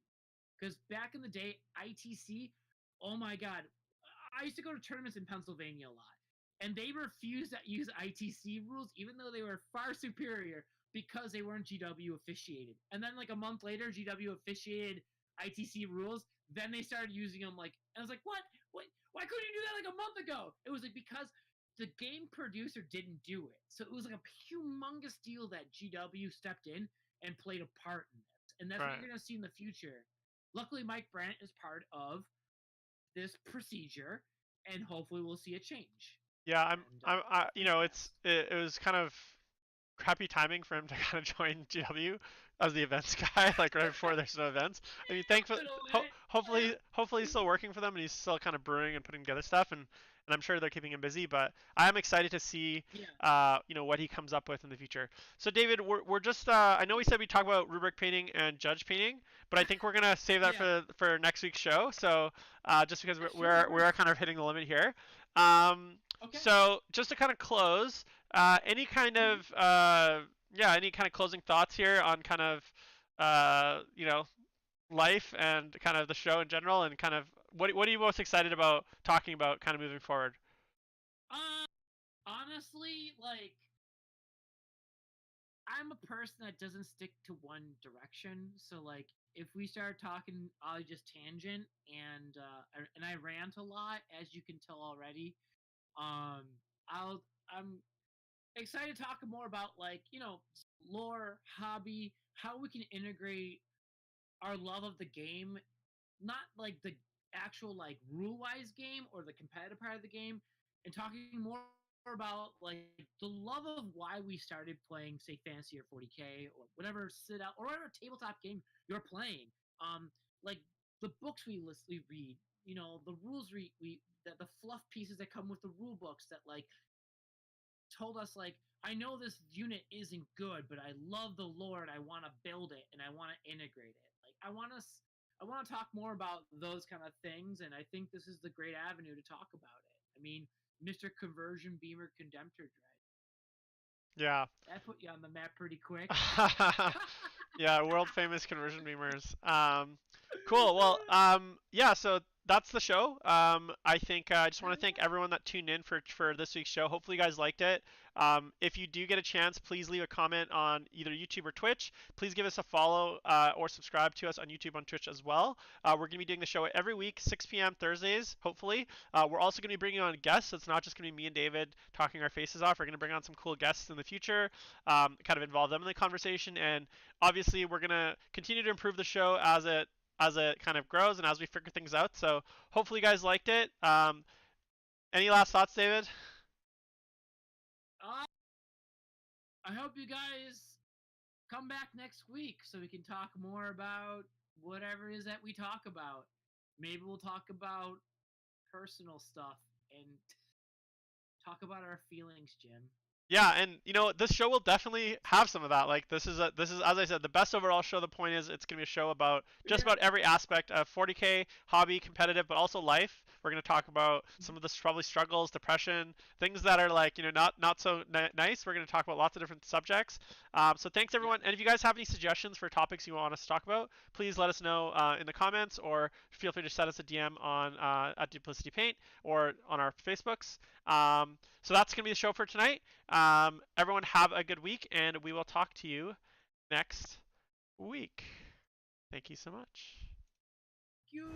Because back in the day, ITC, oh my God, I used to go to tournaments in Pennsylvania a lot. and they refused to use ITC rules, even though they were far superior because they weren't GW officiated. And then like a month later, GW officiated ITC rules. Then they started using them like, and I was like, what? Why couldn't you do that like a month ago? It was like because the game producer didn't do it. So it was like a humongous deal that GW stepped in and played a part in this. And that's what Right. you're going to see in the future. Luckily, Mike Brandt is part of this procedure, and hopefully we'll see a change. Yeah, And you pretty know, fast. it was kind of crappy timing for him to kind of join GW as the events guy, like right before there's no events. I mean, thankfully, hopefully he's still working for them and he's still kind of brewing and putting together stuff, and I'm sure they're keeping him busy. But I'm excited to see, Yeah. you know, what he comes up with in the future. So David, we're just, I know we said we talk about rubric painting and judge painting, but I think we're gonna save that Yeah. for next week's show. So just because Sure, that we're works. kind of hitting the limit here. Um, Okay. so just to kind of close, any kind Mhm. of yeah, any kind of closing thoughts here on kind of you know, life and kind of the show in general, and kind of what are you most excited about talking about kind of moving forward? Uh, honestly, like I'm a person that doesn't stick to one direction. So like if we start talking, I'll just tangent and I rant a lot, as you can tell already. Um, I'm excited to talk more about like lore, hobby, how we can integrate our love of the game, not like the actual like rule wise game or the competitive part of the game, and talking more about like the love of why we started playing, say, Fantasy or 40K or whatever sit out or whatever tabletop game you're playing. Like the books we read, the rules we the fluff pieces that come with the rule books that like told us like I know this unit isn't good, but I love the lore and I want to build it and I want to integrate it. Like I want to talk more about those kind of things, and I think this is the great avenue to talk about it. I mean, Mr. Conversion Beamer Condemptor Dread. Yeah. That put you on the map pretty quick. Yeah, world famous conversion beamers. Cool. Well, yeah. So that's the show. I think I just want to thank everyone that tuned in for this week's show. Hopefully, you guys liked it. If you do get a chance, please leave a comment on either YouTube or Twitch. Please give us a follow or subscribe to us on YouTube, on Twitch as well. We're going to be doing the show every week, 6 p.m. Thursdays, hopefully. We're also going to be bringing on guests. So it's not just going to be me and David talking our faces off. We're going to bring on some cool guests in the future, kind of involve them in the conversation, and obviously we're going to continue to improve the show as it kind of grows and as we figure things out. So hopefully you guys liked it. Any last thoughts, David? uh, I hope you guys come back next week so we can talk more about whatever it is that we talk about. Maybe we'll talk about personal stuff and talk about our feelings, Jim. Yeah, and you know this show will definitely have some of that. Like this is as I said, the best overall show. The point is, it's gonna be a show about just Yeah. about every aspect of 40K hobby, competitive, but also life. We're gonna talk about some of the probably struggles, depression, things that are like not so nice. We're gonna talk about lots of different subjects. So thanks Yep. everyone. And if you guys have any suggestions for topics you want us to talk about, please let us know in the comments, or feel free to send us a DM on at Duplicity Paint or on our Facebooks. So that's gonna be the show for tonight. Everyone have a good week, and we will talk to you next week. Thank you so much. You.